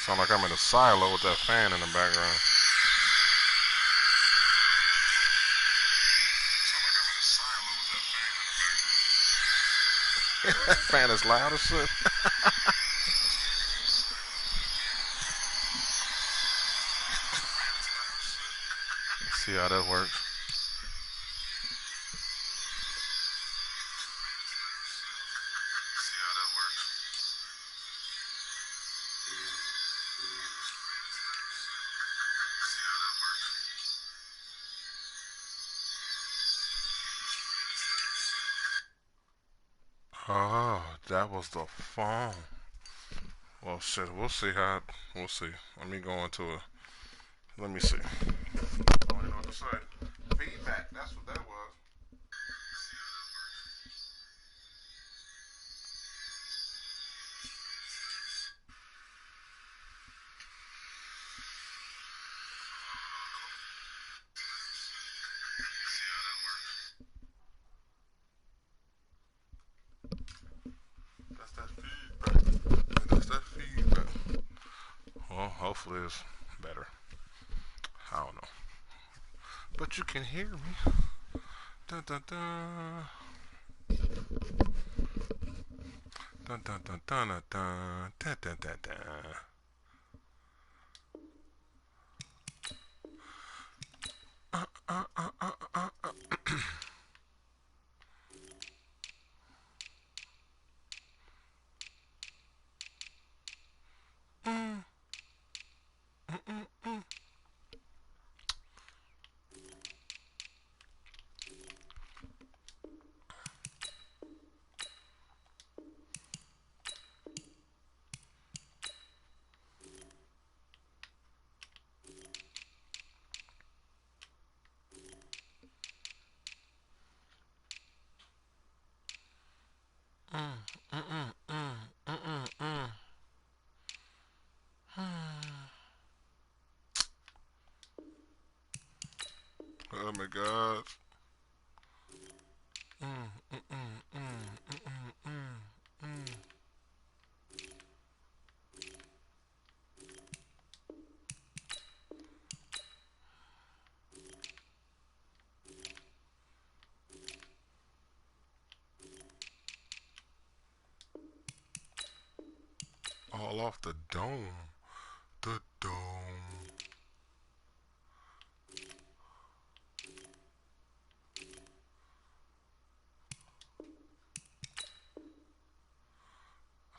Sound like I'm in a silo with that fan in the background. That fan is loud as shit. Let's see how that works. Oh, that was the phone. Well, shit, we'll see how. We'll see. Let me go into a. Let me see. I don't even know what to say. Feedback. That's what that was. That's that feedback. That's that feedback. Well, hopefully it's better. I don't know. But you can hear me. Dun dun dun. Dun dun dun dun dun dun dun dun dun dun. Uh, uh, uh, uh, uh. Mm, mm, mm, mm. Mm, mm, mm, mm, mm, mm, mm. Oh my god. Mm, mm, mm, mm, mm, mm, mm, mm. All off the dome. The dome.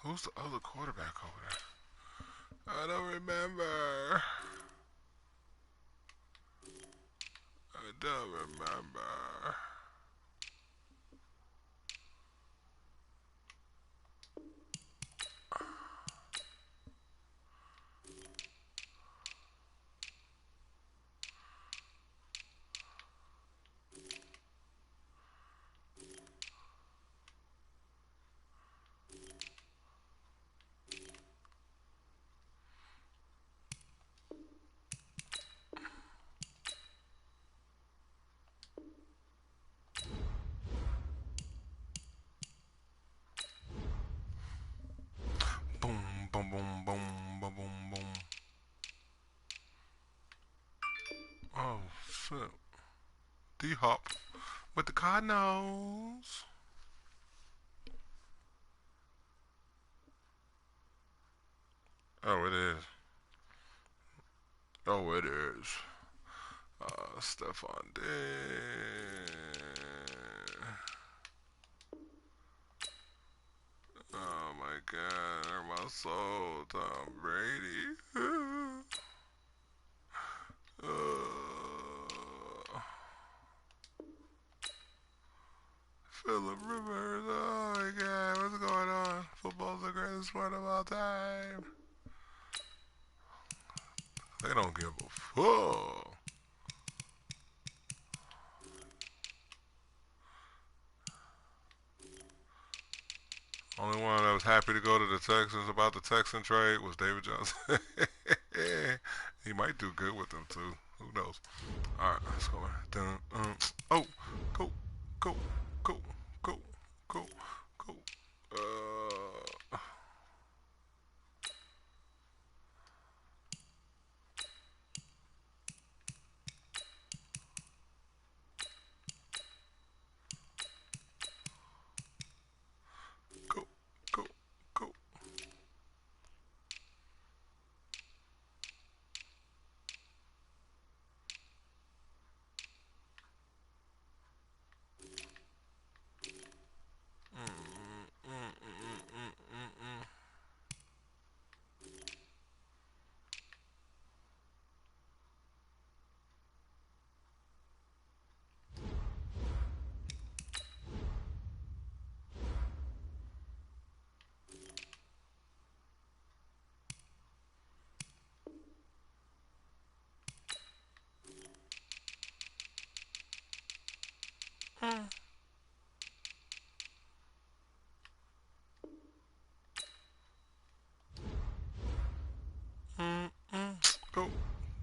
Who's the other quarterback over there? I don't remember. I don't remember. Boom, boom, boom, boom, boom, boom, boom. Oh, shit. D-Hop with the Cardinals. Oh, it is. Oh, it is. Stephon Diggs. Oh my god, my soul, Tom Brady. Philip Rivers. Oh my god, what's going on? Football's the greatest sport of all time. They don't give a fuck. Only one that was happy to go to the Texans about the Texan trade was David Johnson. He might do good with them too. Who knows? All right, let's go. Dun, oh, go, go, go, go, go, go.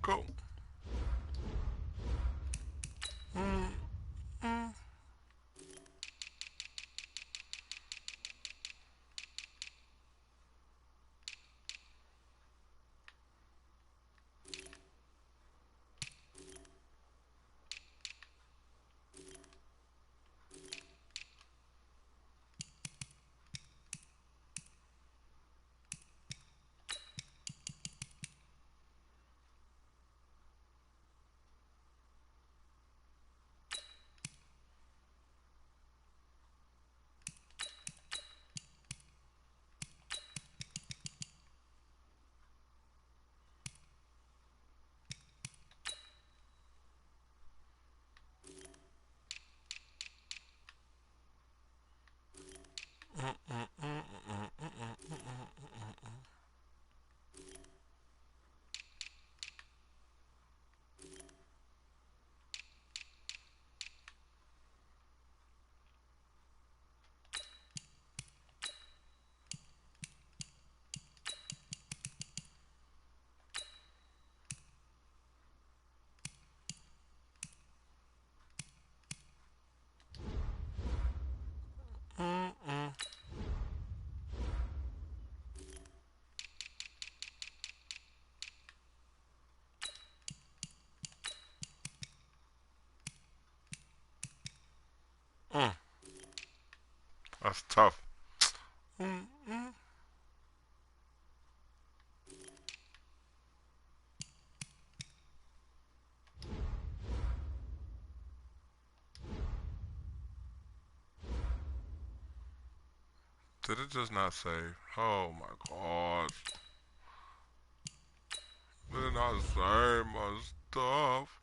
Go. Mm, mm, mm, mm, mm, mm, mm, mm, mm, mm. Mm. That's tough. Mm, mm. Did it just not save? Oh my god. Did it not save my stuff?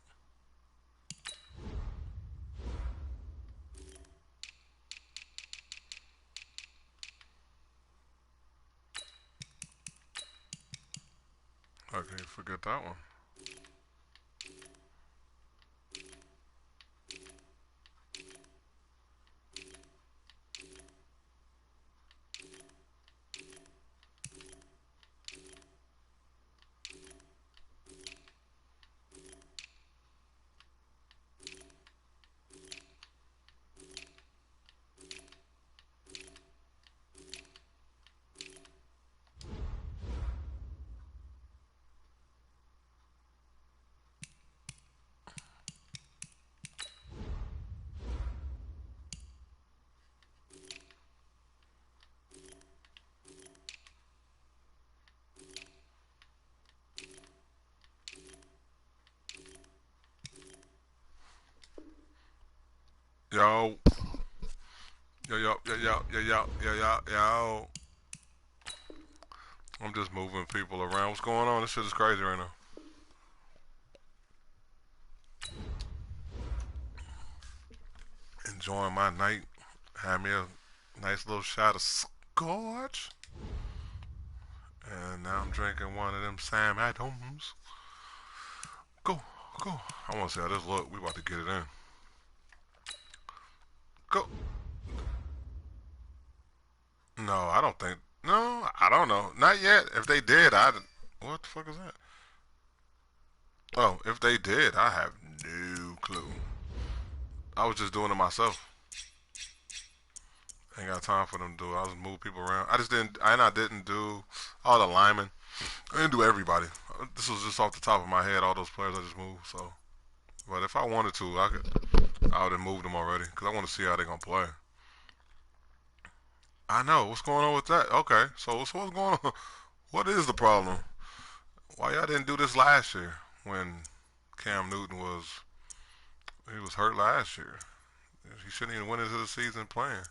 I can't forget that one. Yo, yo, yo, yo, yo, yo, yo, yo, yo, yo. I'm just moving people around. What's going on? This shit is crazy right now. Enjoying my night. Had me a nice little shot of scotch. And now I'm drinking one of them Sam Adams. Go, go. I want to see how this look. We about to get it in. Go. No, I don't think. No, I don't know. Not yet. If they did, I. What the fuck is that? Oh, if they did, I have no clue. I was just doing it myself. Ain't got time for them to do it. I just move people around. I just didn't. I didn't do all the linemen. I didn't do everybody. This was just off the top of my head. All those players I just moved. So, but if I wanted to, I could. I would have moved them already because I want to see how they gonna play. I know what's going on with that. Okay, so what's going on? What is the problem? Why y'all didn't do this last year when Cam Newton was hurt last year? He shouldn't even went into the season playing.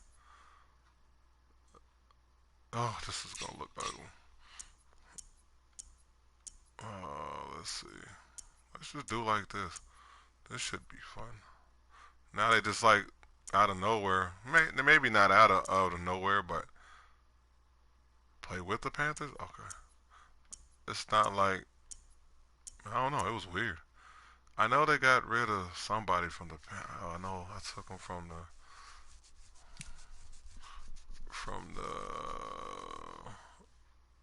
Oh, this is gonna look ugly. Let's see. Let's just do like this. This should be fun. Now they just like out of nowhere. Maybe not out of nowhere, but play with the Panthers. Okay, it's not like I don't know. It was weird. I know they got rid of somebody from the. Oh, I know I took them from the.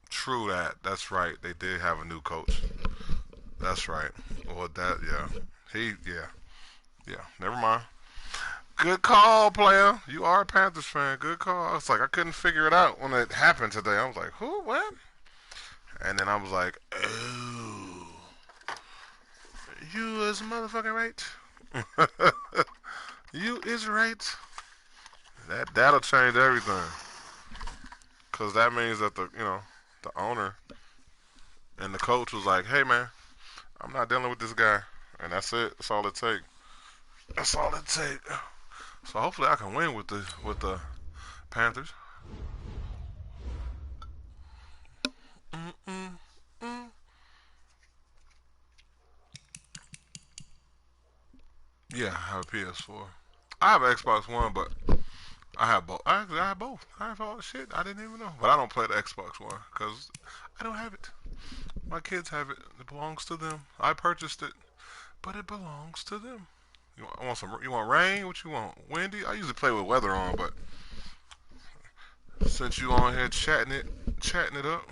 True that. That's right. They did have a new coach. That's right. Well, that, yeah. Never mind. Good call, player. You are a Panthers fan. Good call. I was like, I couldn't figure it out when it happened today. I was like, who? What? And then I was like, oh, you is motherfucking right. You is right. That'll change everything. Cause that means that the owner and the coach was like, hey man, I'm not dealing with this guy, and that's it. That's all it takes. That's all it takes. So hopefully I can win with the Panthers. Yeah, I have a PS4. I have an Xbox One, but I have both. Actually, I have both. I have all the shit. I didn't even know. But I don't play the Xbox One because I don't have it. My kids have it. It belongs to them. I purchased it, but it belongs to them. Want some? You want rain? What you want? Windy? I usually play with weather on, but since you on here chatting it up,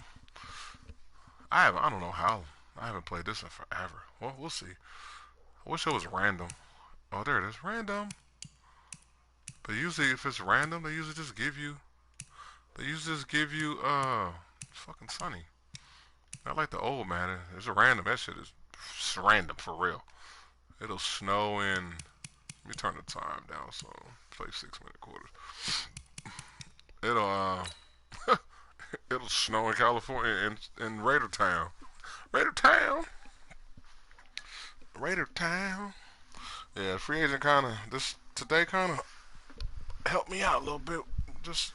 I don't know how. I haven't played this in forever. Well, we'll see. I wish it was random. Oh, there it is. Random. But usually if it's random, they usually just give you it's fucking sunny. Not like the old man. It's a random. That shit is random for real. It'll snow in. Let me turn the time down so play 6-minute quarters. It'll it'll snow in California in Raider Town. Raider Town. Yeah, free agent today kinda helped me out a little bit. Just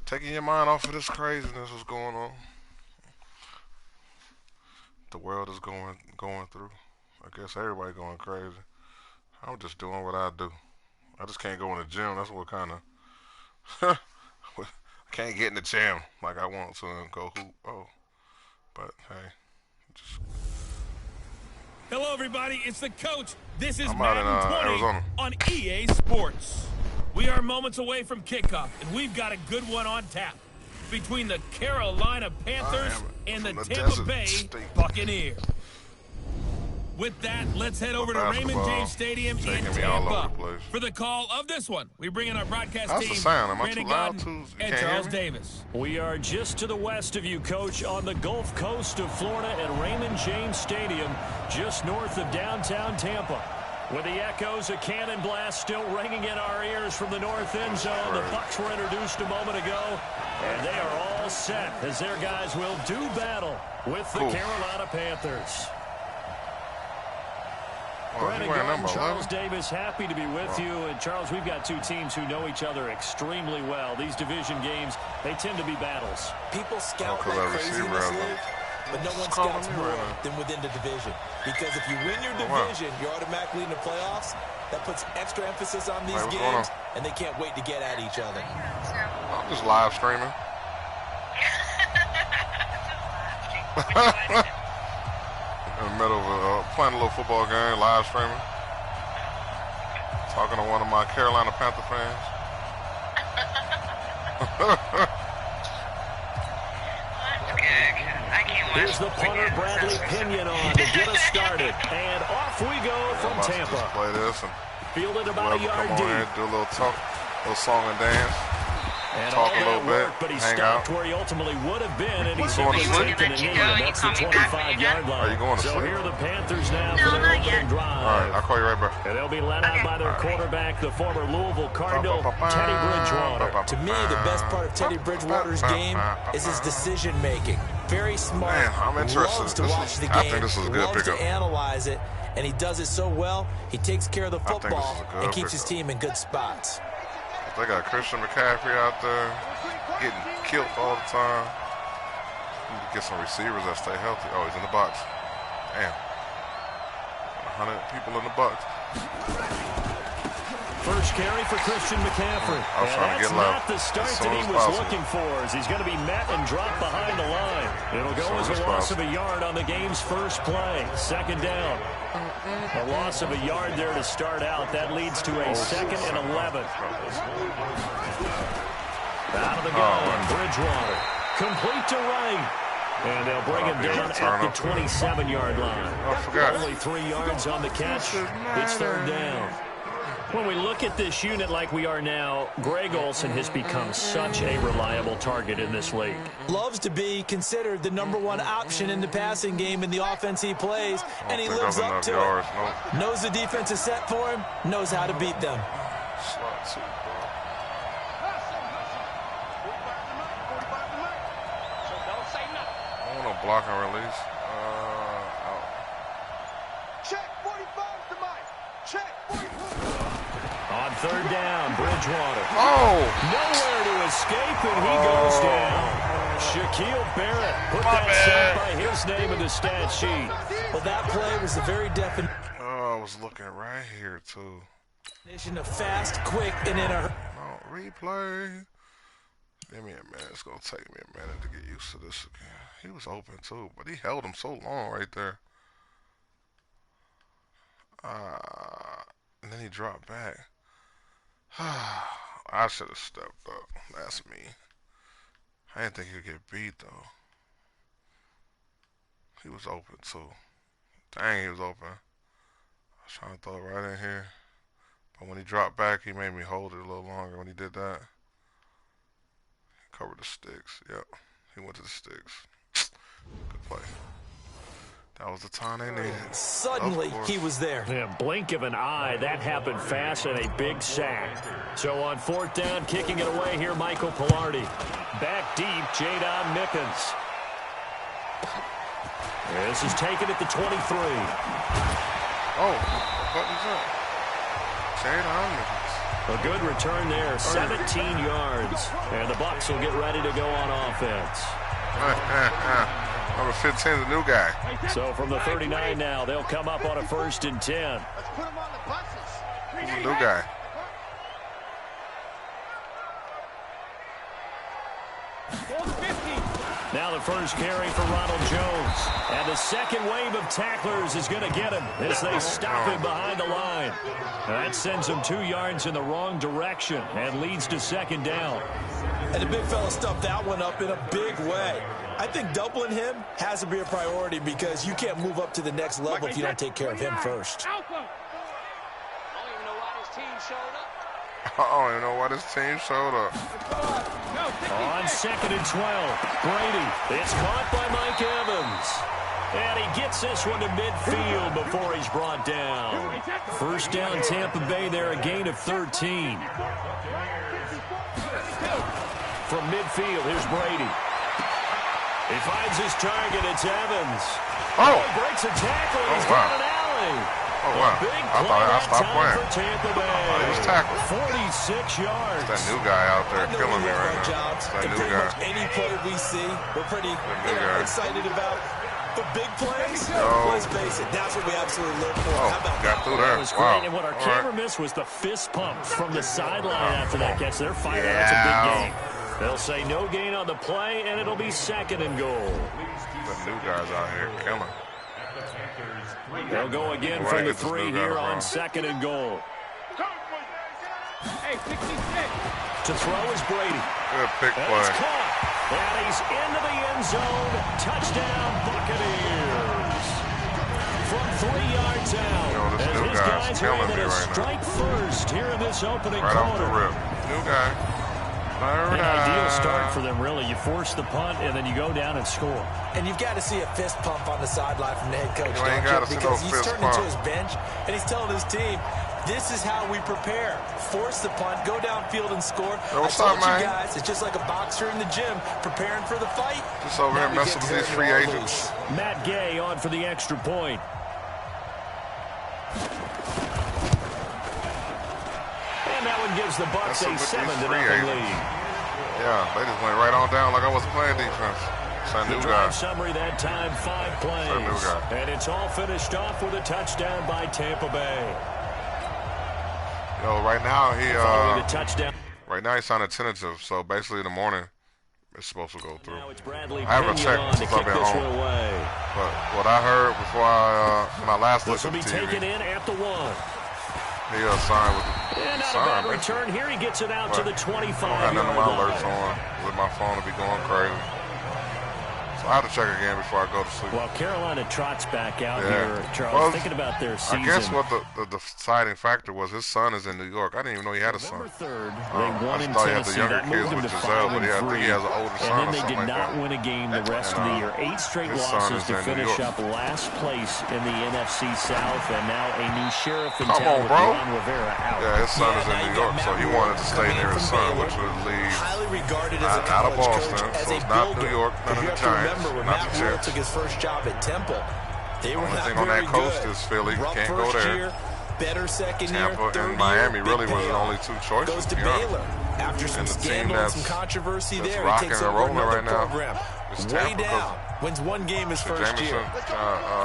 taking your mind off of this craziness that's going on. The world is going through. I guess everybody going crazy. I'm just doing what I do. I just can't go in the gym. That's what kind of I can't get in the gym like I want to and go hoop. Oh, but hey, just. Hello, everybody. It's the coach. This is I'm out in Madden 20 Arizona. on EA Sports. We are moments away from kickoff, and we've got a good one on tap between the Carolina Panthers and the Tampa Bay Buccaneers. With that, let's head over to Raymond James Stadium in Tampa for the call of this one. We bring in our broadcast team, Brandon Godden and Charles Davis. We are just to the west of you, Coach, on the Gulf Coast of Florida at Raymond James Stadium, just north of downtown Tampa. With the echoes of cannon blast still ringing in our ears from the north end zone, the Bucs were introduced a moment ago, and they are all set as their guys will do battle with the Carolina Panthers. Brandon Gordon, Charles Davis, happy to be with you. And, Charles, we've got two teams who know each other extremely well. These division games, they tend to be battles. People scout like crazy in this league, but no one scouts more than within the division. Because if you win your division, you're automatically in the playoffs. That puts extra emphasis on these games, and they can't wait to get at each other. I'm just live streaming. In the middle of playing a little football game, live streaming. Talking to one of my Carolina Panther fans. Here's the punter, Bradley Pinion, on to get us started. And off we go from Tampa. Just play this and fielded about a yard come on here, do a little talk, little song and dance. And talk a little bit, but he hang stopped out. where he ultimately would have been, and he's going to simply sleep? taken a knee, and that's the 25-yard line. Are you going to so sleep? here are the Panthers now for their opening drive. All right, I'll call you right back. And they'll be led out by their quarterback, the former Louisville Cardinal, Teddy Bridgewater. To me, the best part of Teddy Bridgewater's game is his decision-making. Very smart. Man, I'm interested. Loves to watch the game. I think this is a good loves pickup. to analyze it, and he does it so well. He takes care of the football and keeps his team in good spots. They got Christian McCaffrey out there getting killed all the time. Need to get some receivers that stay healthy. Oh, he's in the box. Damn. 100 people in the box. First carry for Christian McCaffrey. I was trying to get low. That's not the start that he was looking for, as he's going to be met and dropped behind the line. It'll go as a loss of a yard on the game's first play. Second down. A loss of a yard there to start out. That leads to a 2nd and 11. Out of the gun, Bridgewater. Complete to Wright. And they'll bring him down at the 27-yard line. I forgot. Only 3 yards on the catch. It's third down. When we look at this unit like we are now, Greg Olsen has become such a reliable target in this league. Loves to be considered the #1 option in the passing game in the offense he plays, and he lives up to it. Knows the defense is set for him, knows how to beat them. I want to block and release. Check 45 to Mike. Check 45. On third down, Bridgewater. Oh! Nowhere to escape, and he goes down. Shaquille Barrett put that shot by his name in the stat sheet. Well, that play was the very definition Oh, I was looking right here, too. of fast, quick, and in a hurry. No, replay. Give me a minute. It's going to take me a minute to get used to this again. He was open, too, but he held him so long right there. And then he dropped back. I should have stepped up. That's me. I didn't think he would get beat, though. He was open, too. Dang, he was open. I was trying to throw it right in here. But when he dropped back, he made me hold it a little longer when he did that. He covered the sticks. Yep. He went to the sticks. Good play. That was the time they needed. Suddenly, he was there. Yeah, blink of an eye. That happened fast and a big sack. So on fourth down, kicking it away here, Michael Pilardi. Back deep, Jadon Mickens. This is taken at the 23. Oh, what button's that? Jadon Mickens. A good return there, 17 yards. And the Bucs will get ready to go on offense. Number 15 is a new guy. So from the 39 now, they'll come up on a 1st and 10. Let's put him on the buses. He's a new guy. Now the first carry for Ronald Jones. And the second wave of tacklers is going to get him as they stop him behind the line. That sends him 2 yards in the wrong direction and leads to second down. And the big fella stuffed that one up in a big way. I think doubling him has to be a priority because you can't move up to the next level if you don't take care of him first. I don't even know why this team showed up. I don't even know why this team showed up. On 2nd and 12, Brady. It's caught by Mike Evans. And he gets this one to midfield before he's brought down. First down, Tampa Bay there, a gain of 13. From midfield, here's Brady. He finds his target. It's Evans. Oh! He breaks a tackle. He's wow. got an alley. Oh, wow. Big I play thought I that stopped time playing. for Tampa Bay. I thought he was tackled. 46 yards. That new guy out there killing me right now. That new guy. Any play we see, we're pretty excited about. The big plays, let's face it, that's what we absolutely live for. Oh, How about got through there. That was Wow. great. And what our camera missed was the fist pump from the sideline after that catch. They're fired. That's a big gain. They'll say no gain on the play, and it'll be 2nd and goal. The new guys out here killing. They'll go again from the 3 here on 2nd and goal. Hey, 66. To throw is Brady. Good pick And play. it's caught. And he's into the end zone. Touchdown, Buccaneers. From 3 yards out. This As new his guy's guys are killing able me to right now. strike first here in this opening Right off the quarter. rip. New guy. An ideal start for them, really. You force the punt, and then you go down and score. And you've got to see a fist pump on the sideline from the head coach, You ain't don't gotta you? see no Because he's fist turning to pump. his bench, and he's telling his team, this is how we prepare. Force the punt, go downfield and score. What's I told up, man? you guys, it's just like a boxer in the gym preparing for the fight. Just over here Now we messing get with to these go free all agents. loose. Matt Gay on for the extra point. And that one gives the Bucs a 7-0 lead. Yeah, they just went right on down like I wasn't playing defense. It's that The new guy. drive summary that time, 5 plays. That new guy. And it's all finished off with a touchdown by Tampa Bay. Yo, right now Following the touchdown. right now he's sounding tentative. So basically in the morning, it's supposed to go through. Now it's Bradley I haven't Pinion checked on to since I've kick been this home. one away. But what I heard before when I last This looked will at be the taken TV, in at the 1. he signed with And not a signed. bad man. return here. He gets it out to the I don't have none of 25-yard my alerts line. on with my phone to be going crazy. So So I have to check again before I go to sleep. Well, Carolina trots back out here, Charles, thinking about their season. I guess what the deciding factor was his son is in New York. I didn't even know he had a son. November 3rd, they won in thought Tennessee. He had the younger kids with Giselle, but I think he has an older son. And then they did not win a game the rest of the year. 8 straight losses to finish up last place in the NFC South, and now a new sheriff in town with Ron Rivera out. Yeah, his son is in New York, so he wanted to stay near his son, which would leave out of Boston. So it's not New York, none of the Giants, not the Jets. Took his first job at Temple. They were only not thing on that very coast good. is Philly. Rough Can't go there. Year, better second Tampa year, third and Miami year, really was the only 2 choices. Goes to Baylor after some scandal and some controversy there. He takes over another program. Way down. Wins 1 game his first year.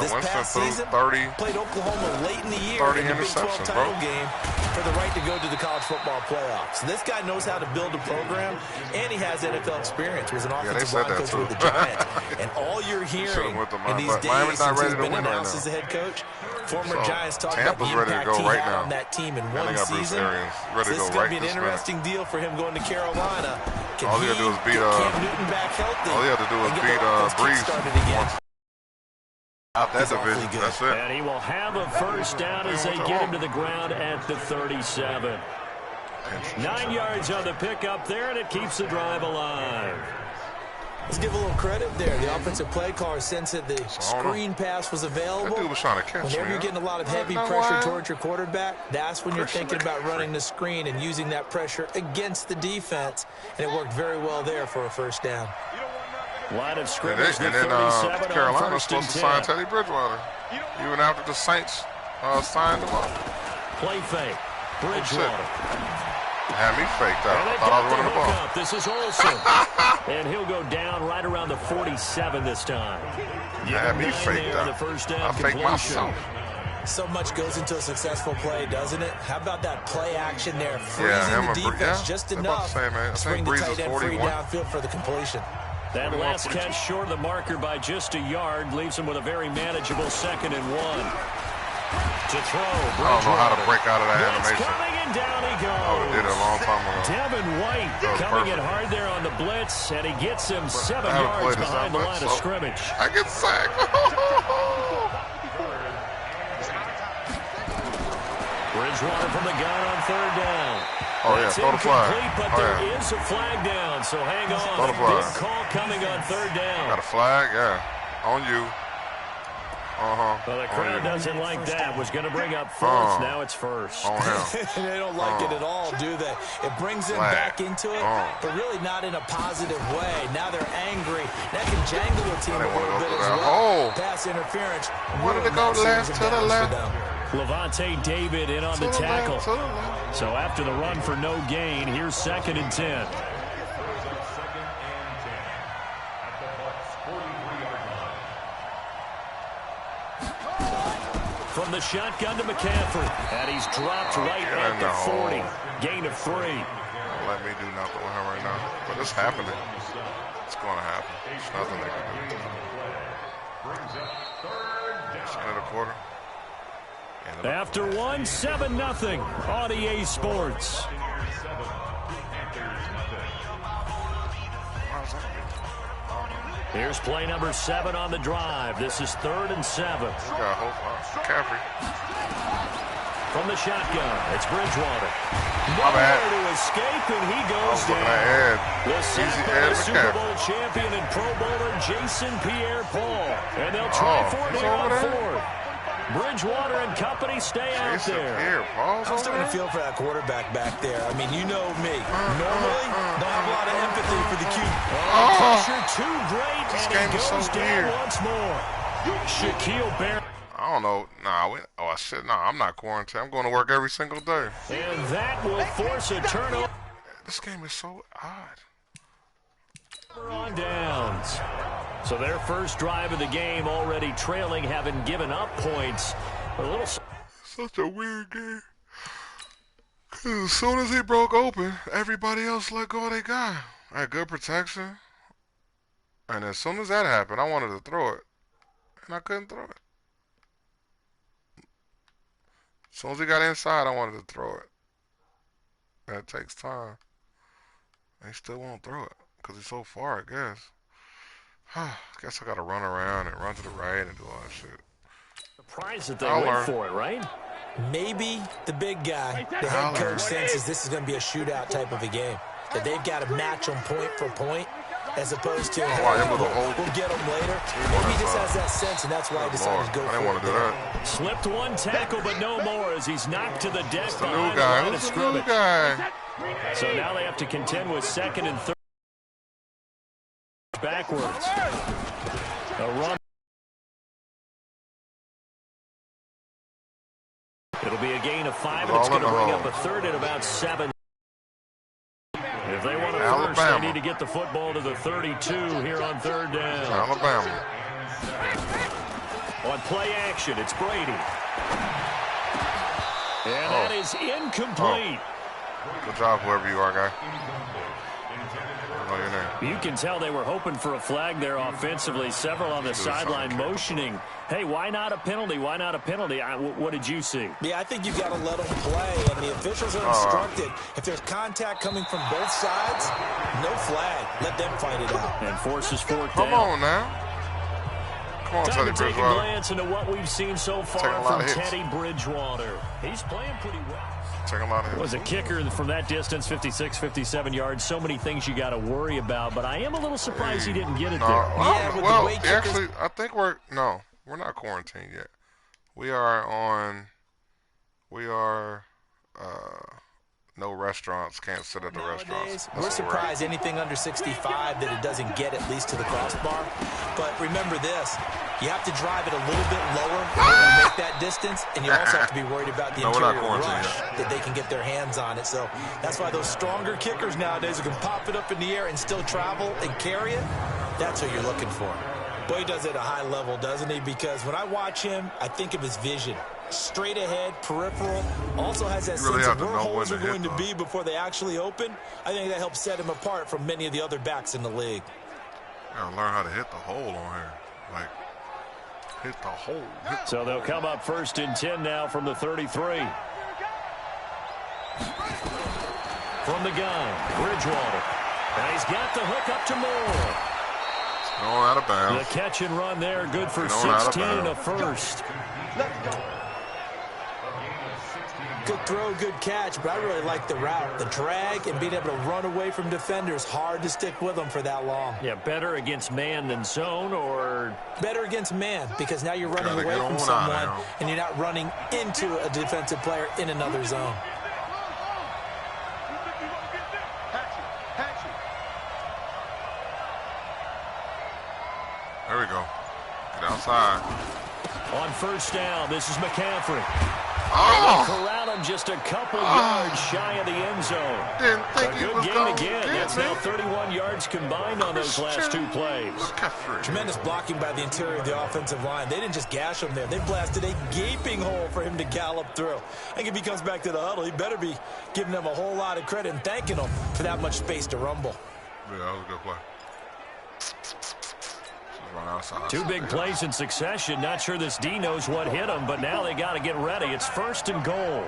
This past season, played Oklahoma late in the year in the Big 12 title game for the right to go to the college football playoffs. This guy knows how to build a program, and he has NFL experience. Was an offensive line coach with the Giants. And all you're hearing in these days since he's been announced as the head coach, former Giants talking about the impact he had on that team in 1 season. This is going to be an interesting deal for him going to Carolina. All he had to do was beat Cam Newton back healthy. All he had to do was beat Breeze. Out that division. That's it. And he will have a first down as they get him to the ground at the 37. 9 yards on the pickup there, and it keeps the drive alive. Let's give a little credit there. The offensive play caller sensed that the screen pass was available. That dude was trying to catch Whenever you're getting a lot of heavy pressure towards your quarterback, that's when you're thinking about running the screen and using that pressure against the defense. And it worked very well there for a first down. Line of scrimmage, and then Carolina was supposed to sign Teddy Bridgewater, even after the Saints signed him up. Play fake. Bridgewater. Had me faked out. I thought I was running the ball. This is Olsen. And he'll go down right around the 47 this time. Had me faked out. I faked myself. So much goes into a successful play, doesn't it? How about that play action there? Freezing the defense just enough to bring the tight end free downfield for the completion. That last catch short of the marker by just a yard leaves him with a very manageable 2nd and 1. To throw. I don't know how to break out of that animation. Coming and down he goes. I would have did it a long time ago. Devin White coming in hard there on the blitz, and he gets him 7 yards behind the line of scrimmage. I get sacked. Bridgewater from the gun on 3rd down. Oh, yeah, throw the flag. But there is a flag down, so hang on. Throw the flag. Big call coming on 3rd down. Got a flag? Yeah. On you. Well, the crowd doesn't like that. Was going to bring up 4th. Now it's 1st. On him. They don't like it at all, do they? It brings them back into it, but really not in a positive way. Now they're angry. That can jangle a team a little bit as well. Pass interference. Where did it go? Left to the left. Levante David in on the tackle. So after the run for no gain, here's 2nd and 10. From the shotgun to McCaffrey. And he's dropped right at the 40. Gain of 3. Don't let me do nothing with him right now. But it's happening. It's going to happen. There's nothing they can do. It's another quarter. After 1, 7-0 on EA Sports. Here's play number 7 on the drive. This is 3rd and 7. McCaffrey. From the shotgun, it's Bridgewater. My bad. To escape, and he goes down. The Super Bowl champion and Pro Bowler Jason Pierre-Paul. And they'll try for it here on 4th. Bridgewater and company stay out there. I'm starting to feel for that quarterback back there. I mean, you know me. Normally, don't have a lot of empathy for the QB. Pressure too great, and he goes down once more. Shaquille Barrett. I don't know. I'm not quarantined. I'm going to work every single day. And that will force a turnover. This game is so odd. On downs. So their first drive of the game already trailing, having given up points. Such a weird game. Cause as soon as he broke open, everybody else let go of their guy. I had good protection. And as soon as that happened, I wanted to throw it. And I couldn't throw it. As soon as he got inside, I wanted to throw it. And it takes time. And he still won't throw it. Because he's so far, I guess. Guess I gotta run around and run to the right and do all that shit. Surprised that they went for it, right? Maybe the big guy, the head coach, senses this is going to be a shootout type of a game. That they've got to match them point for point, as opposed to, we'll get them later. Maybe he just has that sense, and that's why he decided to go for it. I didn't want to do that. Slipped one tackle, but no more as he's knocked to the deck behind the line of scrimmage. So now they have to contend with second and third. Backwards. A run. It'll be a gain of 5, and it's going to bring up a third at about 7. If they want to first, they need to get the football to the 32 here on third down. Alabama. On play action, it's Brady. And that is incomplete. Good job, whoever you are, guy. You can tell they were hoping for a flag there offensively. Several on the sideline motioning, hey, why not a penalty? Why not a penalty? What did you see? Yeah, I think you've got to let them play, and the officials are instructed. If there's contact coming from both sides, no flag. Let them fight it out. And forces fourth down. Come on now. Come on, Time Teddy to take Bridgewater. a glance into what we've seen so far from Teddy Bridgewater. He's playing pretty well. Was a kicker from that distance, 56, 57 yards. So many things you got to worry about, but I am a little surprised he didn't get it there. Yeah, well, actually, I think we're not quarantined yet. We are no restaurants, can't sit at the restaurants. We're surprised anything under 65 that it doesn't get at least to the crossbar. But remember this, you have to drive it a little bit lower in order to make that distance, and you also have to be worried about the interior rush that they can get their hands on it. So that's why those stronger kickers nowadays who can pop it up in the air and still travel and carry it, that's what you're looking for. Boy, he does it at a high level, doesn't he? Because when I watch him, I think of his vision. Straight ahead, peripheral, also has that sense of where holes are going to be before they actually open. I think that helps set him apart from many of the other backs in the league. Gotta learn how to hit the hole on here. Like, hit the hole. So they'll come up first and 10 now from the 33. From the gun, Bridgewater. And he's got the hook up to Moore. Going out of bounds. The catch and run there, good for 16 and a first. Good throw, good catch, but I really like the route. The drag and being able to run away from defenders, hard to stick with them for that long. Yeah, better against man than zone, or? Better against man, because now you're running away from someone and you're not running into a defensive player in another zone. There we go. Get outside. On first down, this is McCaffrey. Oh! Corral him just a couple yards shy of the end zone. Didn't think he was going to get That's now 31 yards combined on those last two plays. Tremendous blocking by the interior of the offensive line. They didn't just gash him there. They blasted a gaping hole for him to gallop through. I think if he comes back to the huddle, he better be giving them a whole lot of credit and thanking them for that much space to rumble. Yeah, that was a good play. Two big plays in succession. Not sure this D knows what hit him, but now they got to get ready. It's first and goal.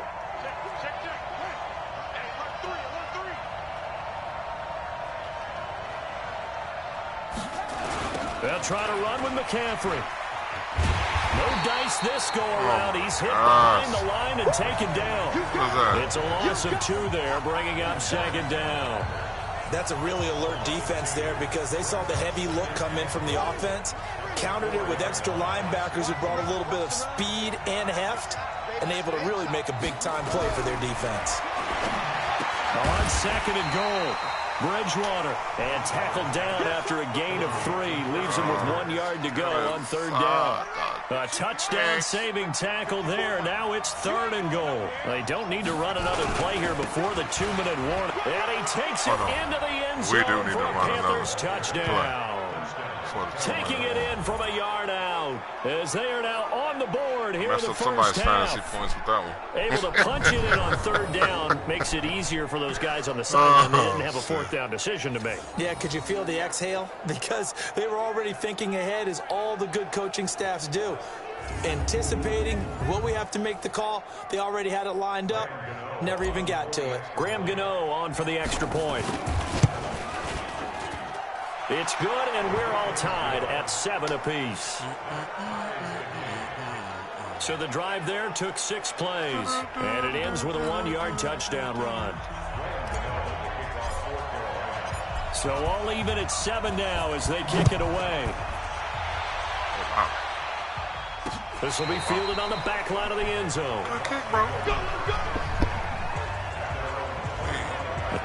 They'll try to run with McCaffrey. No dice this go around. He's hit behind the line and taken down. It's a loss of 2 there, bringing up second down. That's a really alert defense there because they saw the heavy look come in from the offense, countered it with extra linebackers who brought a little bit of speed and heft, and able to really make a big-time play for their defense. On second and goal, Bridgewater, and tackled down after a gain of 3. Leaves him with 1 yard to go on third down. A touchdown-saving tackle there. Now it's third and goal. They don't need to run another play here before the 2-minute warning. And he takes it into the end zone for a Panthers touchdown. Taking it in from a yard out as they are now on the board here in the first half. Fantasy points with that one. Able to punch it in on third down makes it easier for those guys on the sideline. They didn't have a fourth down decision to make. Yeah, could you feel the exhale? Because they were already thinking ahead, as all the good coaching staffs do. Anticipating, will we have to make the call? They already had it lined up. Never even got to it. Graham Gano on for the extra point. It's good, and we're all tied at 7 apiece. So the drive there took 6 plays, and it ends with a 1-yard touchdown run. So all even at 7 now as they kick it away. This will be fielded on the back line of the end zone. Good kick, bro.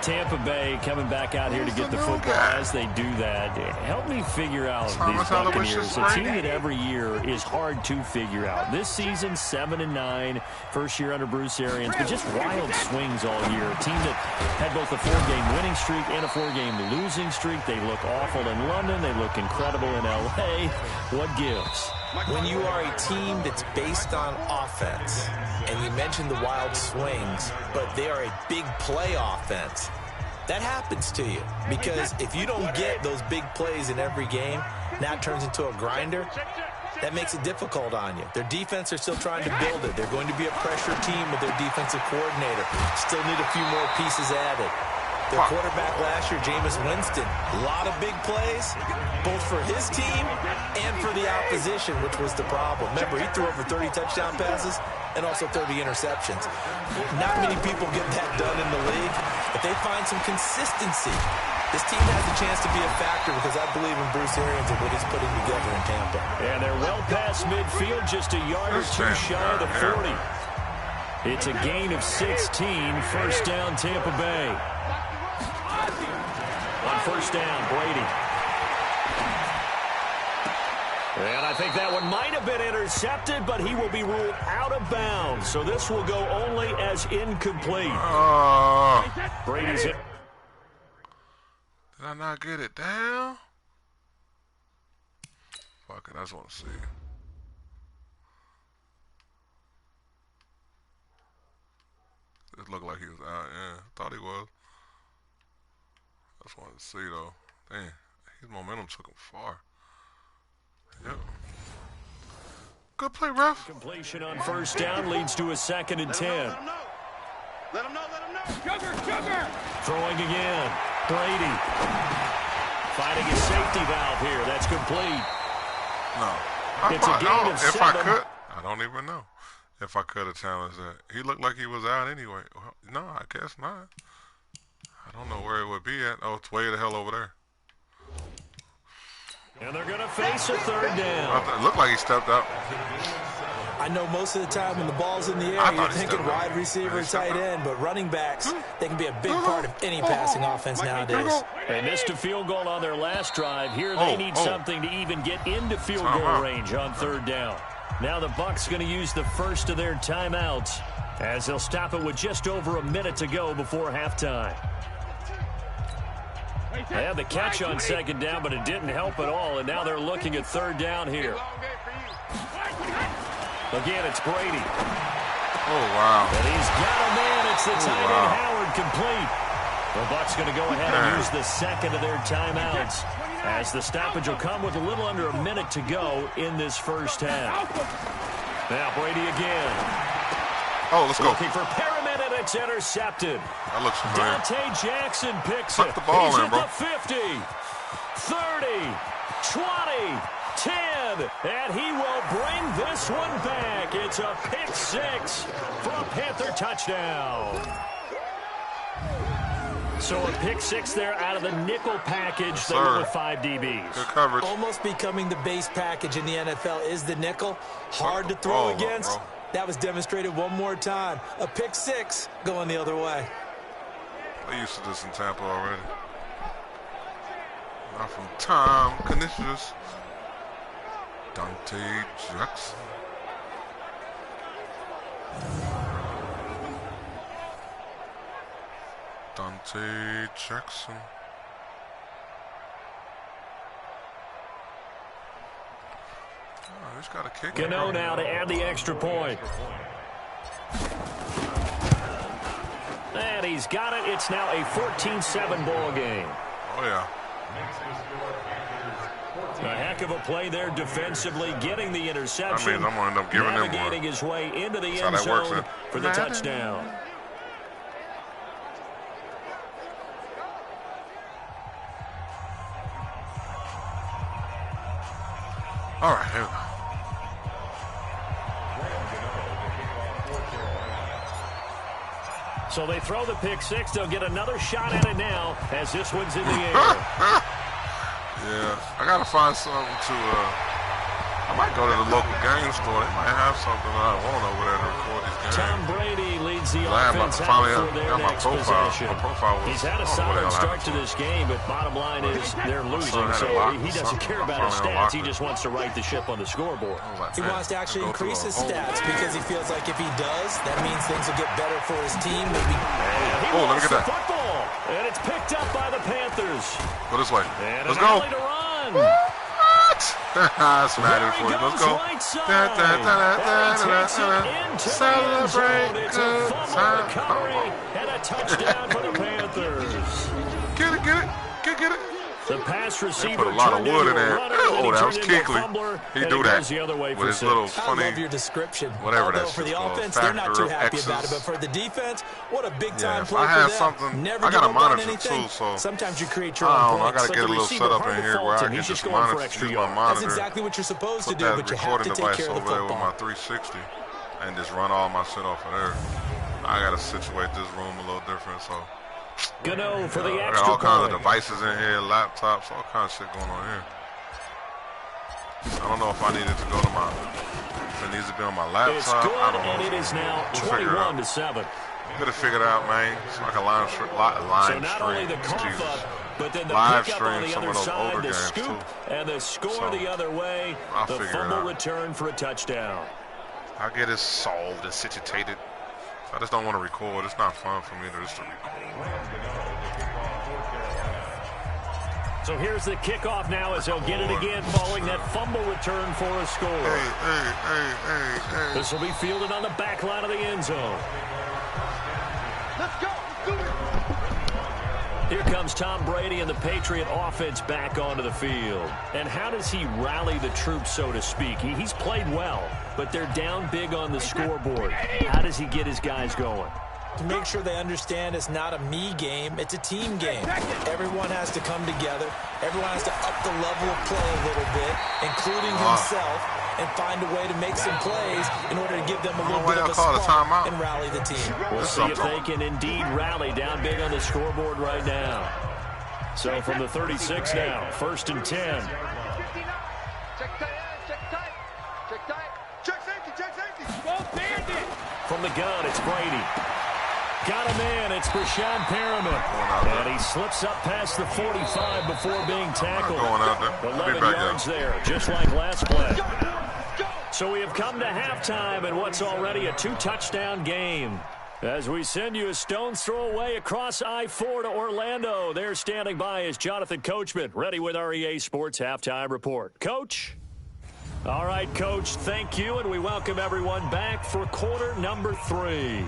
Tampa Bay coming back out here to get the football as they do that. Help me figure out these Buccaneers. A team that every year is hard to figure out. This season, 7-9, first year under Bruce Arians, but just wild swings all year. A team that had both a 4-game winning streak and a 4-game losing streak. They look awful in London. They look incredible in L.A. What gives? When you are a team that's based on offense, and you mentioned the wild swings, but they are a big play offense, that happens to you. Because if you don't get those big plays in every game, now it turns into a grinder, that makes it difficult on you. Their defense are still trying to build it. They're going to be a pressure team with their defensive coordinator. Still need a few more pieces added. Their quarterback last year, Jameis Winston, a lot of big plays, both for his team and for the opposition, which was the problem. Remember, he threw over 30 touchdown passes and also 30 interceptions. Not many people get that done in the league, but they find some consistency. This team has a chance to be a factor because I believe in Bruce Arians and what he's putting together in Tampa. And they're well past midfield, just a yard or two shy of the 40. It's a gain of 16, first down Tampa Bay. On first down, Brady. And I think that one might have been intercepted, but he will be ruled out of bounds. So this will go only as incomplete. Brady's hit. Did I not get it down? Fuck it, I just want to see. It looked like he was out, yeah. Thought he was. I just wanted to see, though. Dang, his momentum took him far. Yep. Good play, ref. Completion on first down leads to a 2nd and 10. Let him know. Sugar. Throwing again. Brady. Finding a safety valve here. That's complete. No. It's a gain of 7. If I could, I don't even know. If I could have challenged that. He looked like he was out anyway. No, I guess not. I don't know where it would be at. Oh, it's way the hell over there. And they're going to face a 3rd down. It looked like he stepped out. I know most of the time when the ball's in the air, you're thinking wide receiver, tight end, but running backs, they can be a big part of any passing offense nowadays. They missed a field goal on their last drive. Here they need something to even get into field goal range on 3rd down. Now the Bucs going to use the first of their timeouts as they'll stop it with just over a minute to go before halftime. They had the catch on 2nd down, but it didn't help at all, and now they're looking at 3rd down here. Again, it's Brady. Oh, wow. And he's got a man. It's the tight end, Howard, complete. The Bucs going to go ahead and use the 2nd of their timeouts as the stoppage will come with a little under a minute to go in this first half. Now Brady again. Oh, let's go. Looking for Perriman, and it's intercepted. That looks familiar. Dante Jackson picks Tuck it. the ball He's in, at bro. the 50, 30, 20, 10, and he will bring this one back. It's a pick 6 for a Panther touchdown. So a pick 6 there out of the nickel package. They were with 5 DBs. Good coverage. Almost becoming the base package in the NFL is the nickel. Hard to throw against. That was demonstrated one more time. A pick 6 going the other way. They used to this in Tampa already. Not from Tom Canisius. Dante Jackson. Dante Jackson. Oh, he's got a kick. Gano now to add the extra point. And he's got it. It's now a 14-7 ball game. Oh, yeah. A heck of a play there defensively, getting the interception. That means I'm going to end up giving him one. Navigating his way into the end zone for the touchdown. All right, here we go. So they throw the pick six. They'll get another shot at it now as this one's in the air. Yeah, I got to find something to, I might go to the local game store. They might have something I want over there to record these games. Tom Brady leads the I offense out for their next possession. He's had a solid start to this game, but bottom line is they're losing, so he doesn't care about his stats. He just wants to right the ship on the scoreboard. He wants to actually increase his stats because he feels like if he does, that means things will get better for his team. Maybe. He let me get that. Football, and it's picked up by the Panthers. Go this way. And Let's go. To run. That's mad for you. Let's go. Celebrate good time. And a touchdown for the Panthers. Get it. Get it. The pass receiver put a lot of wood in there. Oh, that was Keekly. He do that with his little funny. I love your description. Whatever that for the called. offense, they're not too happy about it, but for the defense, what a big time play I have for them. something. Never I got a give up on monitor anything. too, so sometimes you create your I own don't know. I points. gotta get a little setup in here where I can just monitor, use my monitor. That's exactly what you're supposed to put do, that but you have recording to take device care of the over there with football. my 360 and just run all my shit off of there. I gotta situate this room a little different, so. Gano for the I extra got all kinds of point. devices in here, laptops, all kinds of shit going on here. I don't know if I needed to go to my. If it needs to be on my laptop. It's good, I don't know. and it is now We'll 21-7. Could have figured it out, man. So I can line So not only the cough up, but then the pickup on the other side, the scoop, and the score the other way. The fumble return for a touchdown. I get it solved and situated. I just don't want to record. It's not fun for me to just record. So here's the kickoff now as they'll get it again following that fumble return for a score. Hey. This will be fielded on the back line of the end zone. Let's go. Do it. Here comes Tom Brady and the Patriot offense back onto the field. And how does he rally the troops, so to speak? He's played well, but they're down big on the scoreboard. How does he get his guys going? To make sure they understand it's not a me game, it's a team game. Everyone has to come together. Everyone has to up the level of play a little bit, including himself, and find a way to make some plays in order to give them a little bit of a spark and rally the team. We'll see if they can indeed rally down big on the scoreboard right now. So from the 36 now, 1st and 10. Check safety. Go Bandit. From the gun, it's Brady. Got him in. It's Brashad Perriman. And he slips up past the 45 before being tackled. 11 yards there, just like last play. So we have come to halftime in what's already a 2-touchdown game. As we send you a stone's throw away across I-4 to Orlando. There standing by is Jonathan Coachman, ready with our EA Sports Halftime Report. Coach? All right, Coach, thank you, and we welcome everyone back for quarter number 3.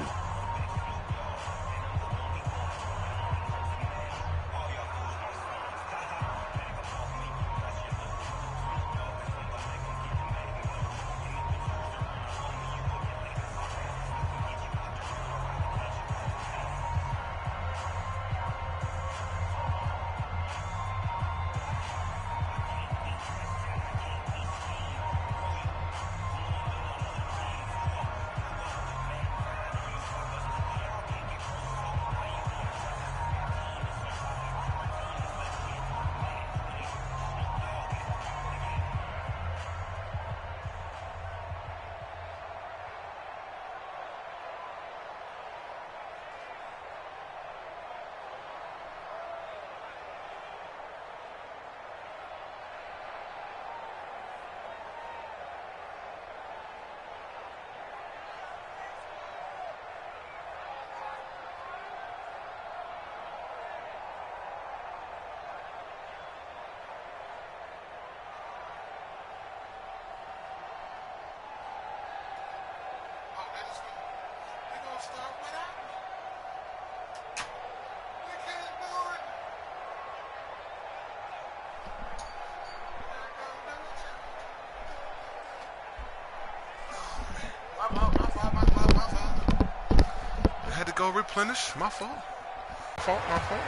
I had to go replenish. My fault. My fault.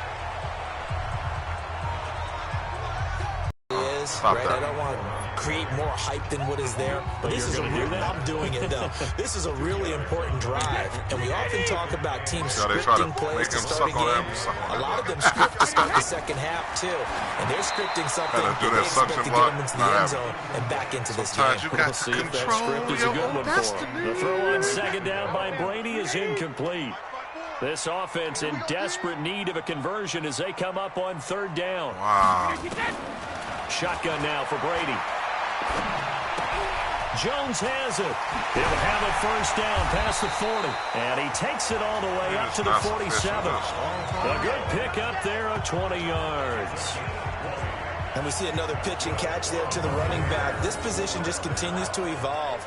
this, right? I don't want to create more hype than what is there, but this is a real, I'm doing it though. This is a really important drive, and we often talk about teams scripting plays to start a game. A lot of them script to start the second half too, and they're scripting something that they expect to get them into the end zone and back into this game. We'll see if that script is a good one for them. The throw on second down by Brady is incomplete. This offense in desperate need of a conversion as they come up on third down. Wow. Shotgun now for Brady. Jones has it. He'll have a first down past the 40. And he takes it all the way up to the 47. A good pick up there of 20 yards. And we see another pitch and catch there to the running back. This position just continues to evolve.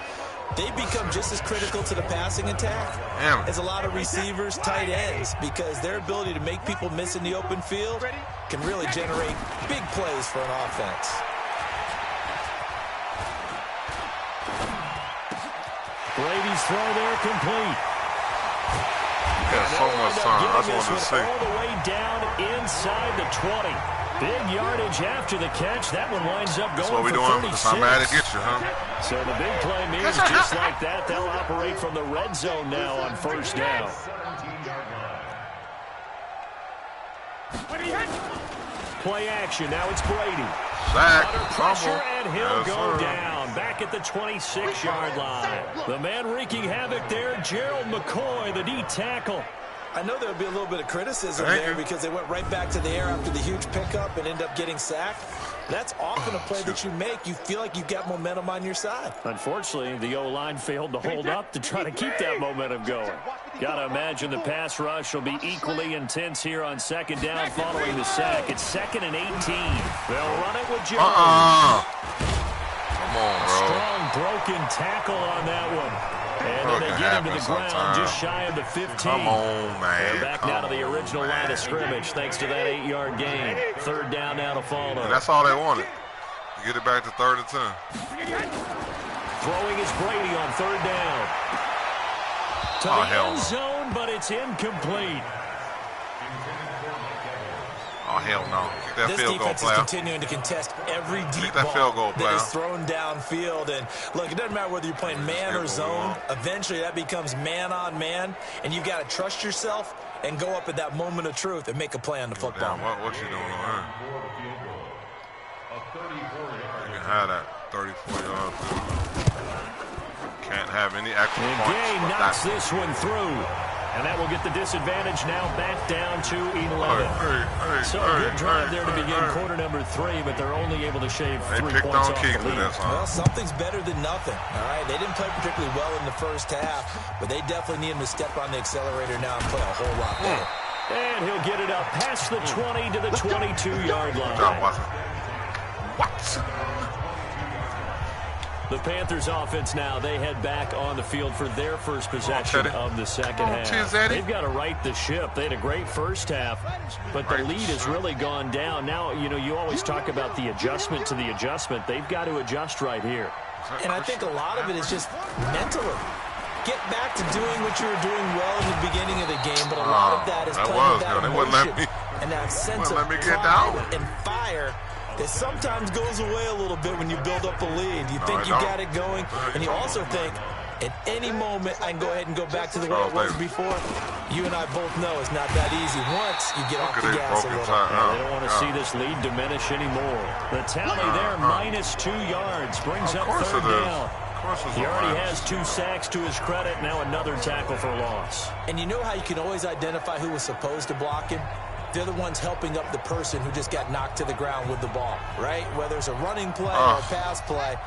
They become just as critical to the passing attack as a lot of receivers, tight ends, because their ability to make people miss in the open field can really generate big plays for an offense. Brady's throw there complete. Yeah, so much time. I just wanted to see. All the way down inside the 20. Big yardage after the catch. That one winds up going for 36. That's what we're doing. I'm mad to get you, huh? So the big play means just like that, they'll operate from the red zone now on first down. Play action. Now it's Brady. Under pressure, and he'll go down. Back at the 26-yard line. The man wreaking havoc there, Gerald McCoy, the D tackle. I know there'll be a little bit of criticism there because they went right back to the air after the huge pickup and end up getting sacked. That's often a play that you make. You feel like you've got momentum on your side. Unfortunately, the O-line failed to hold up to try to keep that momentum going. Got to imagine the pass rush will be equally intense here on second down following the sack. It's 2nd and 18. They'll run it with Jones. Come on, bro. Strong broken tackle on that one. And then they get him to the ground just shy of the 15. Come on, man. They're back now to the original line of scrimmage thanks to that 8-yard gain. Third down now to follow. And that's all they wanted. Get it back to 3rd and 10. Throwing is Brady on third down. To the end zone, but it's incomplete. Oh, hell no. Kick that field goal, player. This defense is continuing to contest every deep ball that is thrown downfield. And, look, it doesn't matter whether you're playing man or zone. Eventually, that becomes man-on-man, and you've got to trust yourself and go up at that moment of truth and make a play on the football. Damn, what you doing on here? You can have that 34 yards. Can't have any actual points. Gay knocks this one through. And that will get the disadvantage now back down to 11. So a good drive there to begin quarter number 3, but they're only able to shave 3 points off the lead. Well, something's better than nothing. All right, they didn't play particularly well in the first half, but they definitely need him to step on the accelerator now and play a whole lot better. And he'll get it up past the 20 to the 22-yard line. The Panthers offense now, they head back on the field for their first possession of the second half. They've got to right the ship. They had a great first half, but the lead has really gone down. Now, you know, you always talk about the adjustment to the adjustment. They've got to adjust right here. And I think a lot of it is just mentally. Get back to doing what you were doing well in the beginning of the game, but a lot of that is playing with that emotion and that sense of pride and fire that sometimes goes away a little bit when you build up a lead. You think you got it going, and you also think, at any moment, I can go ahead and go back to the way it was before. You and I both know it's not that easy once you get off the gas a little. They don't want to see this lead diminish anymore. The tally there, minus 2 yards, brings up third down. He already has 2 sacks to his credit, now another tackle for loss. And you know how you can always identify who was supposed to block him? They're the ones helping up the person who just got knocked to the ground with the ball, right? Whether it's a running play or a pass play,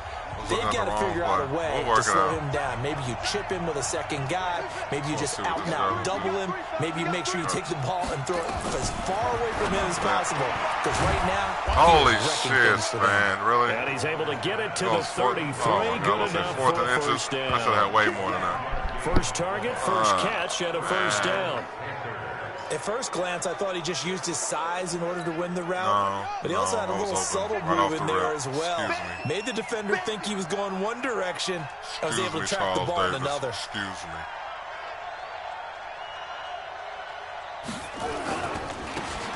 they've got to figure out a way to slow him down. Maybe you chip him with a second guy. Maybe you just out and out double him. Maybe you make sure you take the ball and throw it as far away from him as possible. Because right now, holy shit, man, really? And he's able to get it to the 33. Good enough for a first down. I should have way more than that. First target, first catch, and a first down. At first glance, I thought he just used his size in order to win the route. But he also had a little subtle move in there as well. Made the defender think he was going one direction. I was able to track the ball in another. Excuse me.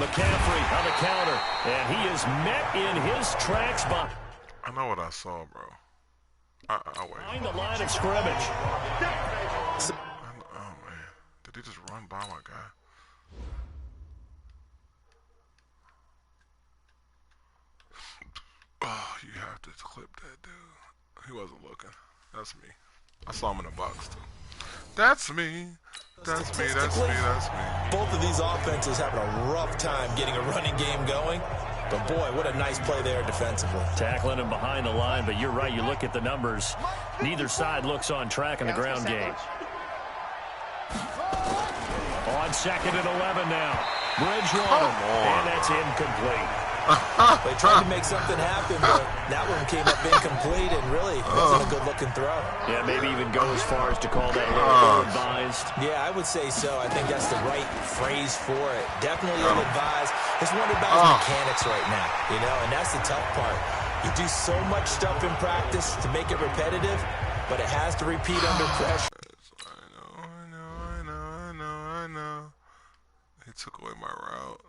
McCaffrey on the counter, and he is met in his tracks by... I know what I saw, bro. I'll wait. Behind the line of scrimmage. Oh, man. Did he just run by my guy? Oh, you have to clip that dude. He wasn't looking. That's me. I saw him in the box, too. That's me. That's me. That's me. That's me. Both of these offenses having a rough time getting a running game going. But, boy, what a nice play there defensively. Tackling him behind the line, but you're right. You look at the numbers. Neither side looks on track in the ground game. On 2nd and 11 now. Bridgewater. And that's incomplete. They tried to make something happen, but that one came up incomplete and really wasn't a good-looking throw. Yeah, maybe even go as far as to call that a little ill-advised. Yeah, I would say so. I think that's the right phrase for it. Definitely ill-advised. Just wonder about his mechanics right now, you know, and that's the tough part. You do so much stuff in practice to make it repetitive, but it has to repeat under pressure. I know. He took away my route.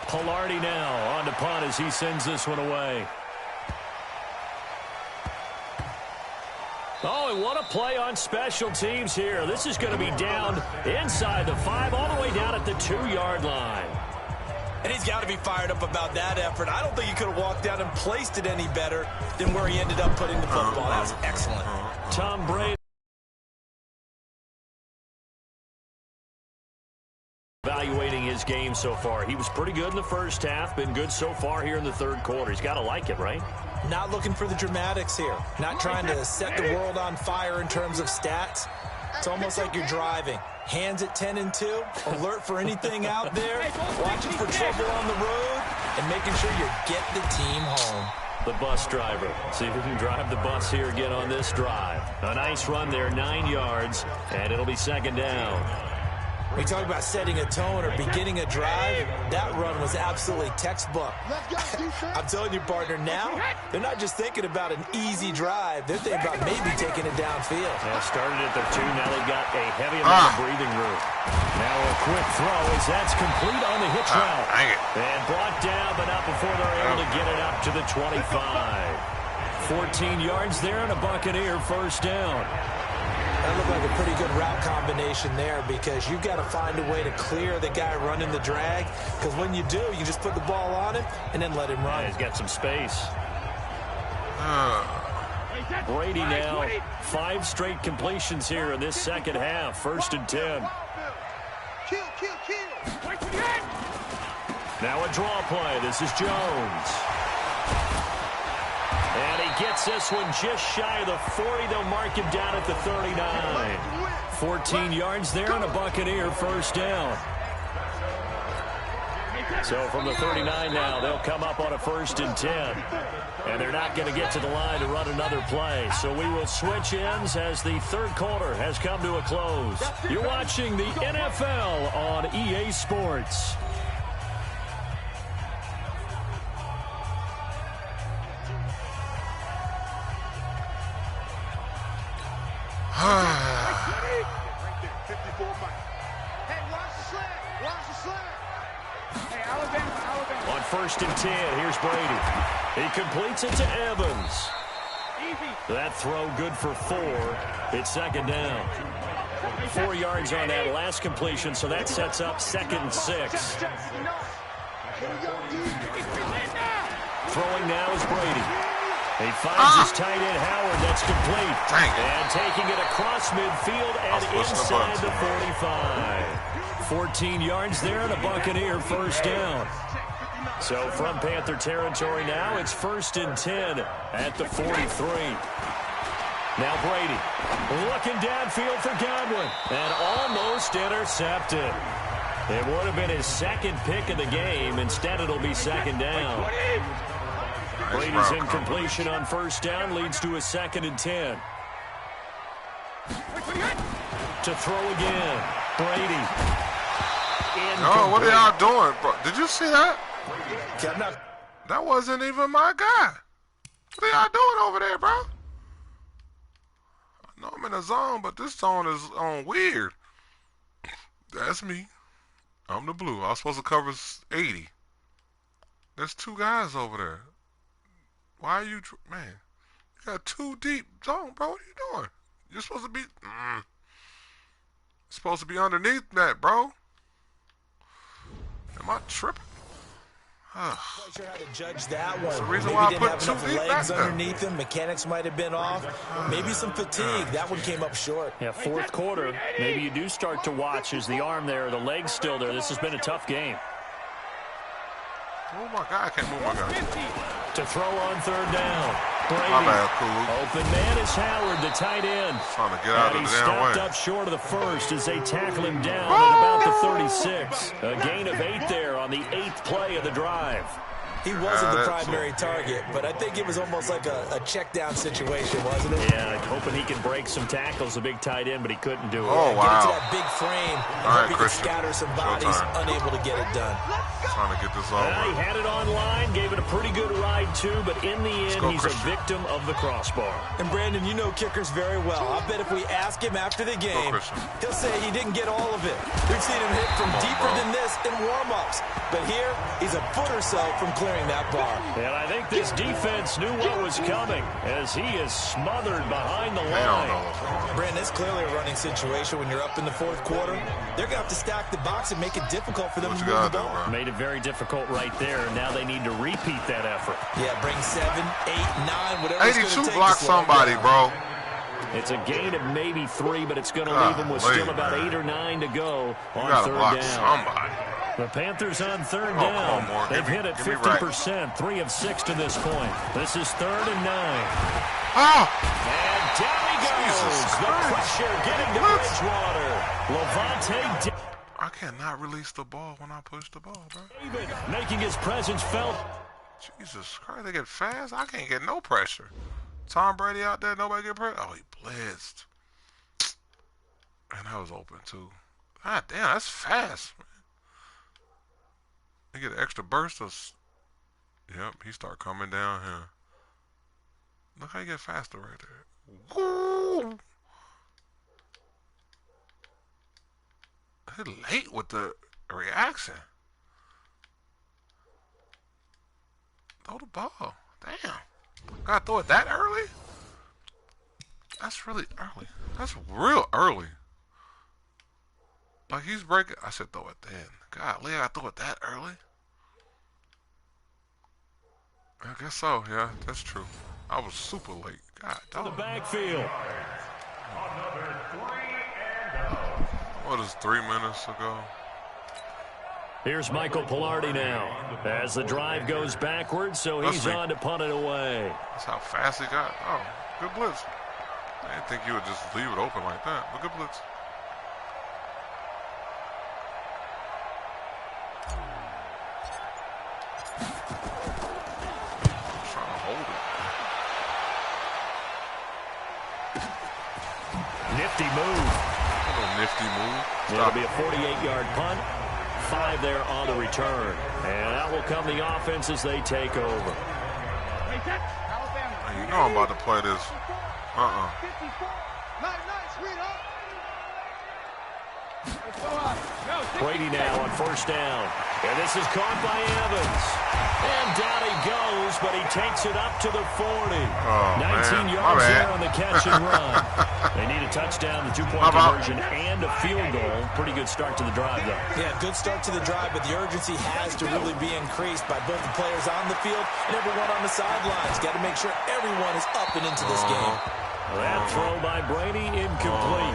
Pilardi now on to punt as he sends this one away. Oh, and what a play on special teams here. This is going to be down inside the 5, all the way down at the 2-yard line. And he's got to be fired up about that effort. I don't think he could have walked down and placed it any better than where he ended up putting the football. That was excellent. Tom Brady evaluating his game so far. He was pretty good in the first half, been good so far here in the third quarter. He's got to like it, right? Not looking for the dramatics here. Not trying to set the world on fire in terms of stats. It's almost like you're driving. Hands at 10 and 2, alert for anything out there, watching for trouble on the road, and making sure you get the team home. The bus driver. See if he can drive the bus here again on this drive. A nice run there, 9 yards, and it'll be 2nd down. We talk about setting a tone or beginning a drive. That run was absolutely textbook. I'm telling you, partner, now they're not just thinking about an easy drive. They're thinking about maybe taking it downfield. Yeah, started at their 2. Now they've got a heavy amount of breathing room. Now a quick throw as that's complete on the hitch route. And brought down, but not before they're able to get it up to the 25. 14 yards there and a Buccaneer first down. That looked like a pretty good route combination there because you've got to find a way to clear the guy running the drag, because when you do, you just put the ball on him and then let him run. Yeah, he's got some space. Brady now, 5 straight completions here in this second half. 1st and 10. Now a draw play. This is Jones. And he gets this one just shy of the 40. They'll mark him down at the 39. 14 yards there and a Buccaneer first down. So from the 39 now, they'll come up on a 1st and 10. And they're not going to get to the line to run another play. So we will switch ends as the third quarter has come to a close. You're watching the NFL on EA Sports. On 1st and 10, here's Brady. He completes it to Evans. That throw good for 4. It's 2nd down. 4 yards on that last completion, so that sets up 2nd and 6. Throwing now is Brady. He finds his tight end, Howard. That's complete. And taking it across midfield and inside the 45. 14 yards there and a Buccaneer first down. So from Panther territory now, it's 1st and 10 at the 43. Now Brady looking downfield for Godwin and almost intercepted. It would have been his 2nd pick of the game. Instead, it'll be 2nd down. Brady's incompletion on 1st down leads to a 2nd and 10. To throw again. Brady. Oh, what are y'all doing, bro? Did you see that? That wasn't even my guy. What are y'all doing over there, bro? I know I'm in a zone, but this zone is on weird. That's me. I'm the blue. I was supposed to cover 80. There's 2 guys over there. Why are you... Man, you got 2 deep zone, bro. What are you doing? You're supposed to be... supposed to be underneath that, bro. Am I tripping? Not quite sure how to judge that one. That's the reason Maybe why I didn't put have 2 enough deep legs back underneath him. Mechanics might have been off. Maybe some fatigue. That one came up short. Yeah, fourth quarter. Maybe you do start to watch as the arm there, the leg's still there. This has been a tough game. Oh my God, I can't move my guy. To throw on third down. Brady. My bad, cool. Open man is Howard, the tight end. Trying to get out of the damn way. He stepped up short of the first as they tackle him down at about the 36. A gain of 8 there on the 8th play of the drive. He wasn't the primary target, but I think it was almost like a check-down situation, wasn't it? Yeah, hoping he can break some tackles, a big tight end, but he couldn't do it. Oh, wow. Get into that big frame and hope he can Christian. scatter some bodies, unable to get it done. Trying to get this over. He had it online, gave it a pretty good ride, too, but in the end, he's Christian. a victim of the crossbar. And, Brandon, you know kickers very well. I bet if we ask him after the game, he'll say he didn't get all of it. We've seen him hit from deeper than this in warm-ups. But here, he's a foot or so from clearing that bar. And I think this defense knew what was coming as he is smothered behind the line. Brandon, it's clearly a running situation when you're up in the fourth quarter. They're going to have to stack the box and make it difficult for them to move the ball. Made it very difficult right there. Now they need to repeat that effort. Yeah, bring 7, 8, 9, whatever. 82 block somebody, bro. It's a gain of maybe 3, but it's going to leave them with still about 8 or 9 to go on third down. Somebody. The Panthers on third down. They've hit it 50%, 3 of 6 to this point. This is 3rd and 9. Oh. And down he goes. The pressure getting to Bridgewater. Levante. I cannot release the ball when I push the ball, bro. Making his presence felt. Jesus Christ, they get fast. I can't get no pressure. Tom Brady out there, nobody get pressure. Oh, he blitzed. And that was open, too. God damn, that's fast, man. He get an extra burst of... Yep, he start coming down here. Look how you get faster right there. Woo! He's late with the reaction. Throw the ball. Damn. Gotta throw it that early? That's really early. That's real early. Like he's breaking. I said throw it then. Golly, I gotta throw it that early? I guess so, yeah, that's true. I was super late. God dog. To the backfield. What is 3 minutes ago? Here's Michael Pilardi now as the drive goes backwards, so he's on to punt it away. That's how fast he got. Oh, good blitz. I didn't think you would just leave it open like that, but good blitz. Trying to hold it. Nifty move. Nifty move. It'll be a 48-yard punt. 5 there on the return. And out will come the offense as they take over. You know I'm about to play this. Brady now on first down. And this is caught by Evans. And down he goes, but he takes it up to the 40. 19 yards there on the catch and run. They need a touchdown, the 2-point conversion, and a field goal. Pretty good start to the drive, though. Yeah, good start to the drive, but the urgency has to really be increased by both the players on the field and everyone on the sidelines. Got to make sure everyone is up and into this game. That throw by Brady, incomplete.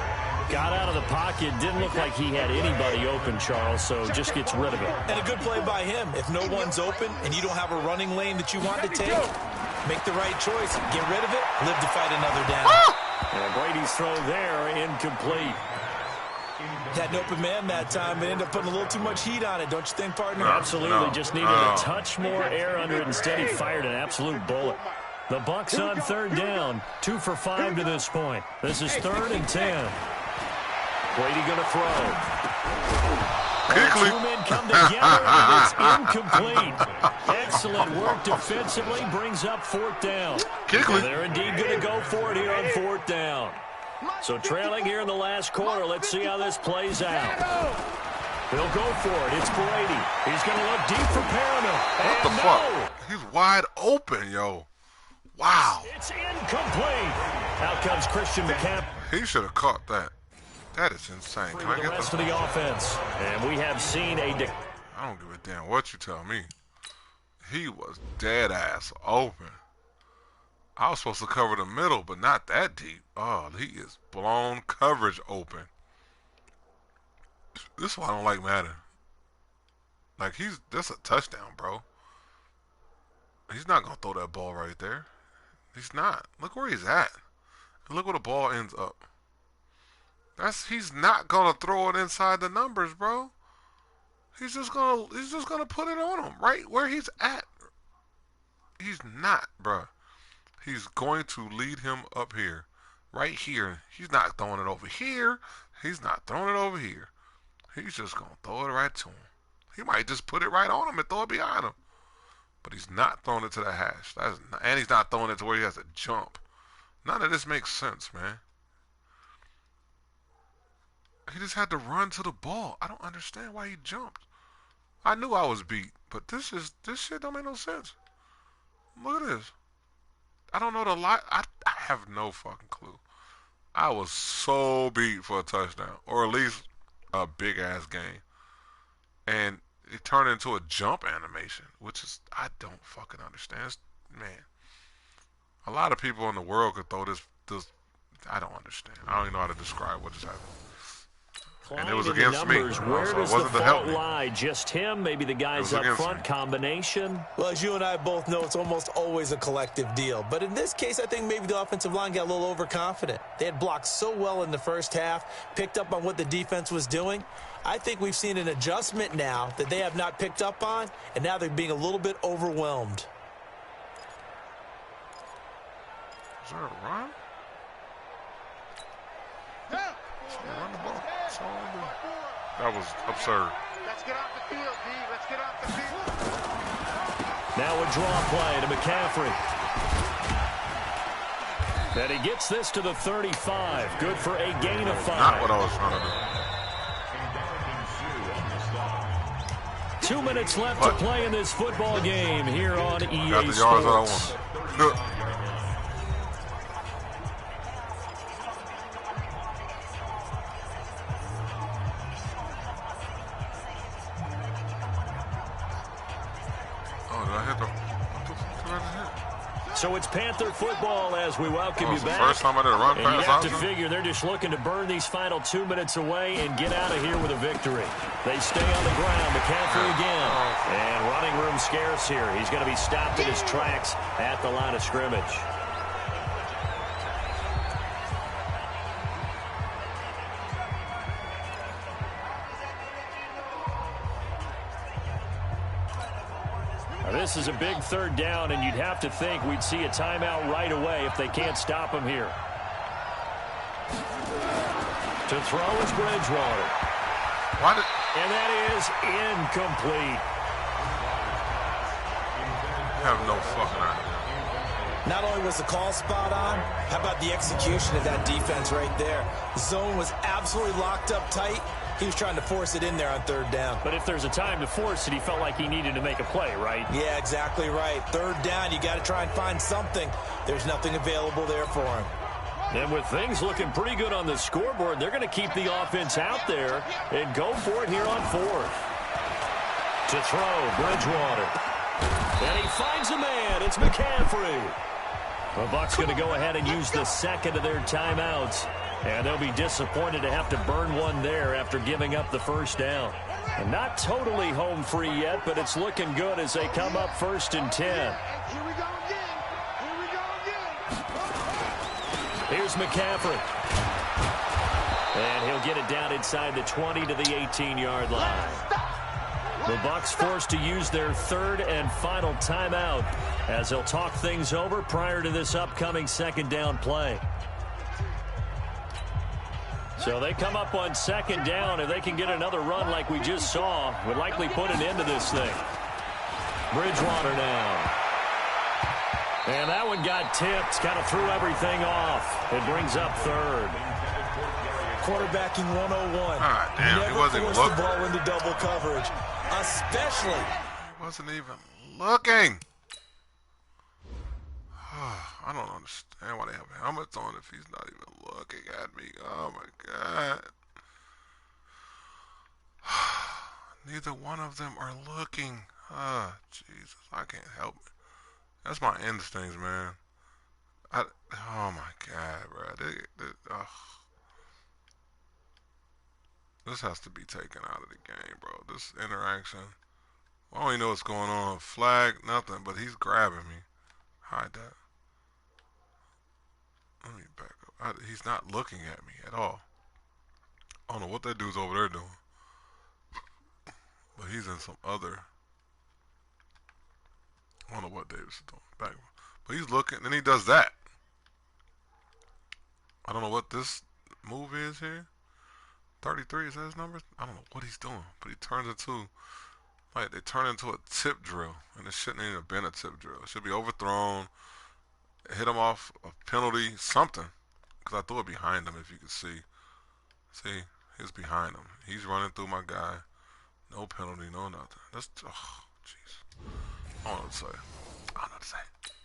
Got out of the pocket. Didn't look like he had anybody open, Charles, so just gets rid of it. And a good play by him. If no one's open and you don't have a running lane that you want to take, make the right choice. Get rid of it. Live to fight another down. And Brady's throw there, incomplete. Had an open man that time, but ended up putting a little too much heat on it, don't you think, partner? Absolutely. Just needed a touch more air under it. Instead, he fired an absolute bullet. The Bucs on third down. 2 for 5 to this point. This is 3rd and 10. Brady going to throw. Two men come together, and it's incomplete. Excellent work defensively, brings up 4th down. And they're indeed going to go for it here on 4th down. So trailing here in the last quarter, let's see how this plays out. He'll go for it. It's Brady. He's going to look deep for Perriman. What the fuck? He's wide open, yo. Wow. It's incomplete. Out comes Christian McCaffrey. He should have caught that. That is insane. Can I get the rest of the offense? And we have seen a... I don't give a damn what you tell me. He was dead ass open. I was supposed to cover the middle, but not that deep. Oh, he is blown coverage open. This is why I don't like Madden. Like, that's a touchdown, bro. He's not going to throw that ball right there. He's not. Look where he's at. And look where the ball ends up. He's not going to throw it inside the numbers, bro. He's just going to put it on him right where he's at. He's not, bro. He's going to lead him up here. Right here. He's not throwing it over here. He's not throwing it over here. He's just going to throw it right to him. He might just put it right on him and throw it behind him. But he's not throwing it to the hash. And he's not throwing it to where he has to jump. None of this makes sense, man. He just had to run to the ball. I don't understand why he jumped. I knew I was beat, but this shit don't make no sense. Look at this. I don't know the lie. I have no fucking clue. I was so beat for a touchdown, or at least a big ass game, and it turned into a jump animation, which is I don't fucking understand. Man, a lot of people in the world could throw this. I don't understand. I don't even know how to describe what just happened. And it was against me. Where does the fault lie? Just him? Maybe the guys up front combination? Well, as you and I both know, it's almost always a collective deal. But in this case, I think maybe the offensive line got a little overconfident. They had blocked so well in the first half, picked up on what the defense was doing. I think we've seen an adjustment now that they have not picked up on, and now they're being a little bit overwhelmed. Is there a run? Run the ball. That was absurd. Let's get off the field, D. Let's get off the field. Now a draw play to McCaffrey. And he gets this to the 35. Good for a gain of 5. Not what I was trying to do. 2 minutes left to play in this football game here on EA Got the yards Sports. that I wanted. So it's Panther football as we welcome you back. First time I did a run pass. And you have to figure they're just looking to burn these final 2 minutes away and get out of here with a victory. They stay on the ground. McCaffrey again. And running room scarce here. He's going to be stopped in his tracks at the line of scrimmage. This is a big 3rd down, and you'd have to think we'd see a timeout right away if they can't stop him here. To throw is Bridgewater. And that is incomplete. I have no fucking idea. Not only was the call spot on, how about the execution of that defense right there? The zone was absolutely locked up tight. He was trying to force it in there on 3rd down. But if there's a time to force it, he felt like he needed to make a play, right? Yeah, exactly right. 3rd down, you got to try and find something. There's nothing available there for him. And with things looking pretty good on the scoreboard, they're going to keep the offense out there and go for it here on 4th. To throw, Bridgewater. And he finds a man. It's McCaffrey. The Bucs going to go ahead and use the second of their timeouts. And they'll be disappointed to have to burn one there after giving up the 1st down. And not totally home free yet, but it's looking good as they come up 1st and 10. Here we go again. Here we go again. Here's McCaffrey. And he'll get it down inside the 20 to the 18-yard line. The Bucs forced to use their 3rd and final timeout as they'll talk things over prior to this upcoming 2nd down play. So they come up on second down. If they can get another run like we just saw, would likely put an end to this thing. Bridgewater now. And that one got tipped. Kind of threw everything off. It brings up third. Quarterbacking 101. Ah, damn, Never he wasn't even force looking. the ball into double coverage, especially. He wasn't even looking. I don't understand why they have helmets on if he's not even looking at me. Oh my God. Neither one of them are looking. Jesus, I can't help it. That's my instincts, man. Oh my God, bro. This has to be taken out of the game, bro. This interaction. I don't even know what's going on. Flag, nothing, but he's grabbing me. Hide that. Let me back up. He's not looking at me at all. I don't know what that dude's over there doing. But he's in some other. I don't know what Davis is doing. Back. But he's looking, and he does that. I don't know what this move is here. 33, is that his number? I don't know what he's doing. But he turns into, like, they turn into a tip drill. And it shouldn't even have been a tip drill. It should be overthrown. Hit him off a penalty, something. Because I threw it behind him, if you could see. See, he's behind him. He's running through my guy. No penalty, no nothing. That's, oh, jeez. I don't know what to say. I don't know what to say.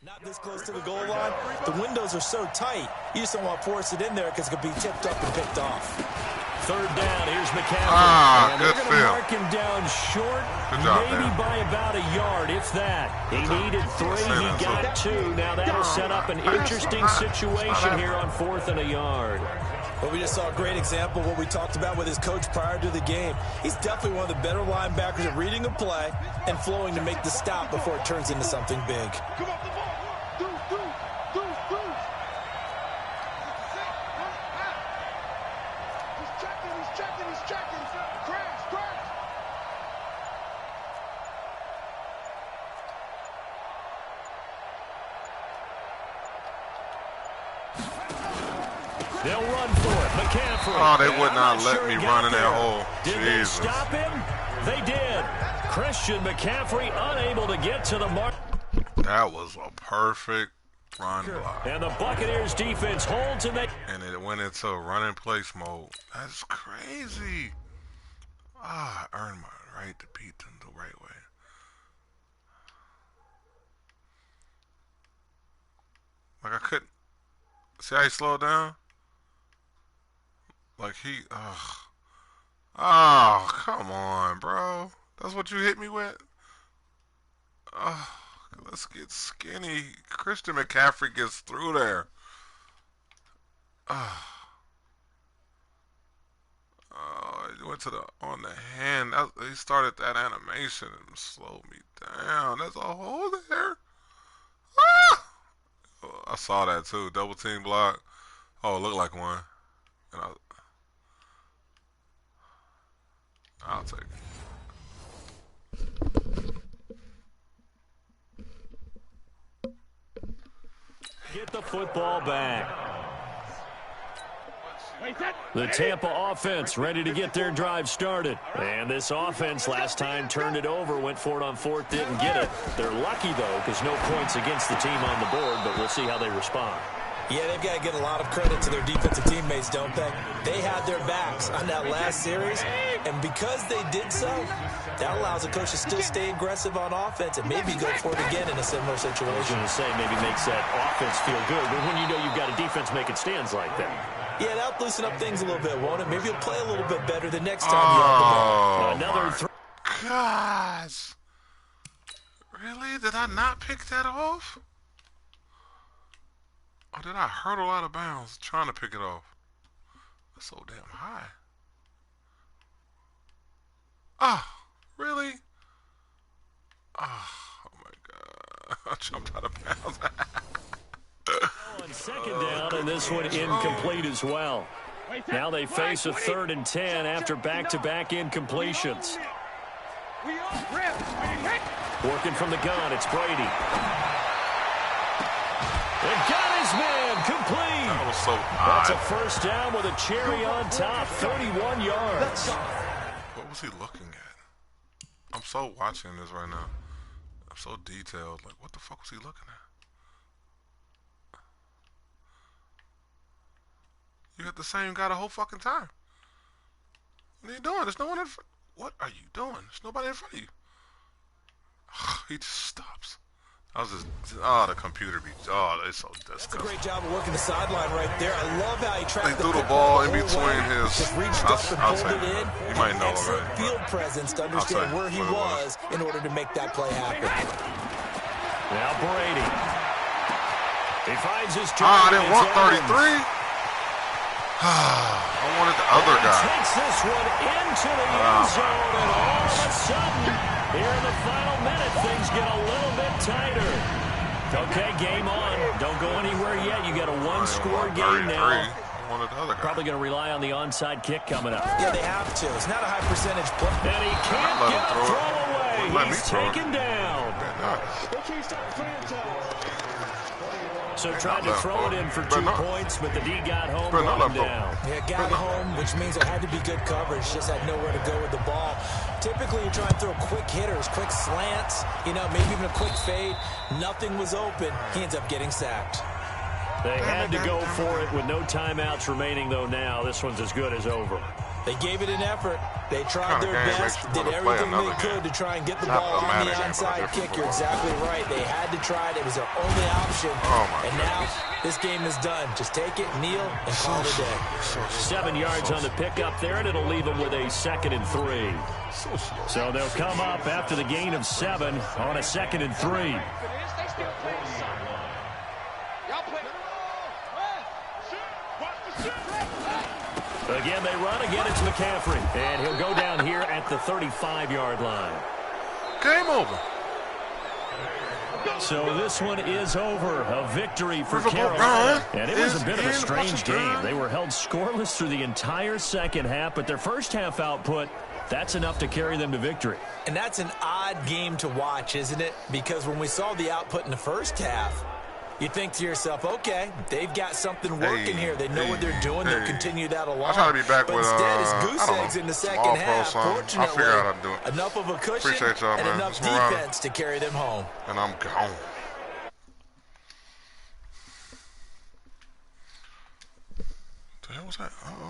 Not this close to the goal line. The windows are so tight. You just don't want to force it in there because it could be tipped up and picked off. Third down. Here's McCaffrey. And good they're going to mark him down short, Good job, maybe man. by about a yard, if that. He needed 3. He got 2. Now that'll set up an interesting situation here on 4th and a yard. But we just saw a great example of what we talked about with his coach prior to the game. He's definitely one of the better linebackers at reading a play and flowing to make the stop before it turns into something big. Come off the ball. Do. He's checking. Crash. They'll run for it. McCaffrey. Oh, they would not let me run in that hole. Did they Jesus. stop him? They did. Christian McCaffrey unable to get to the mark. That was a perfect run block. And the Buccaneers defense holds and they... And it went into run in place mode. That's crazy. I earned my right to beat them the right way. Like I couldn't. See how he slowed down? Like he, oh, come on, bro. That's what you hit me with? Let's get skinny. Christian McCaffrey gets through there. He went to on the hand. He started that animation and slowed me down. There's a hole there. I saw that too. Double team block. Oh, it looked like one. And I'll take it. Get the football back. The Tampa offense ready to get their drive started. And this offense last time turned it over, went for it on 4th, didn't get it. They're lucky, though, because no points against the team on the board, but we'll see how they respond. Yeah, they've got to get a lot of credit to their defensive teammates, don't they? They had their backs on that last series, and because they did so, that allows the coach to still stay aggressive on offense and maybe go for it again in a similar situation. I was going to say maybe makes that offense feel good, but when you know you've got a defense making stands like that. Yeah, that'll loosen up things a little bit, won't it? Maybe you'll play a little bit better the next time you're on the ball. Another throw. Gosh. Really? Did I not pick that off? Or did I hurdle out of bounds trying to pick it off? That's so damn high. Really? Oh my God. I jumped out of bounds. On second down, and this one incomplete as well. Now they face a 3rd and 10 after back-to-back incompletions. Working from the gun, it's Brady. And got his man complete. so odd. That's a first down with a cherry on top, 31 yards. What was he looking at? I'm so watching this right now. I'm so detailed. Like, what the fuck was he looking at? You had the same guy the whole fucking time. What are you doing? There's no one in front. What are you doing? There's nobody in front of you. He just stops. I was just, the computer be, it's so disgusting. That's a great job of working the sideline right there. I love how he tracked They threw the ball in between his. Just reached up and pulled it in. You might know Excellent already. field presence to understand where he was in order to make that play happen. Now Brady. He finds his target. I didn't want 33. I wanted the other guy. Takes this one into the end zone, and all of a sudden, here in the final minute, things get a little bit tighter. Okay, game on. Don't go anywhere yet. You got a one-score game now. Probably going to rely on the onside kick coming up. Yeah, they have to. It's not a high percentage play. And he can't get a throw away. He's taken down. So tried to throw it in for 2 points, but the D got home, brought him down. Yeah, got home, which means it had to be good coverage. Just had nowhere to go with the ball. Typically, you try and throw quick hitters, quick slants, maybe even a quick fade. Nothing was open. He ends up getting sacked. They had to go for it with no timeouts remaining, though now. This one's as good as over. They gave it an effort. They tried their best, did everything they could to try and get the ball on the onside kick. You're exactly right. They had to try it. It was their only option. And now this game is done. Just take it, kneel, and call it a day. 7 yards on the pickup there, and it'll leave them with a 2nd and 3. So they'll come up after the gain of 7 on a 2nd and 3. Again, they run. Again, it's McCaffrey. And he'll go down here at the 35-yard line. Game over. So this one is over. A victory for Carolina. And it was a bit of a strange game. They were held scoreless through the entire second half, but their first half output, that's enough to carry them to victory. And that's an odd game to watch, isn't it? Because when we saw the output in the first half, you think to yourself, okay, they've got something working here. They know what they're doing. They'll continue that along. I try to be back but with instead, it's goose eggs in the second half. Fortunately, I'll figure out how to do it. Enough of a cushion y'all, and man. enough defense to carry them home. And I'm gone. What the hell was that?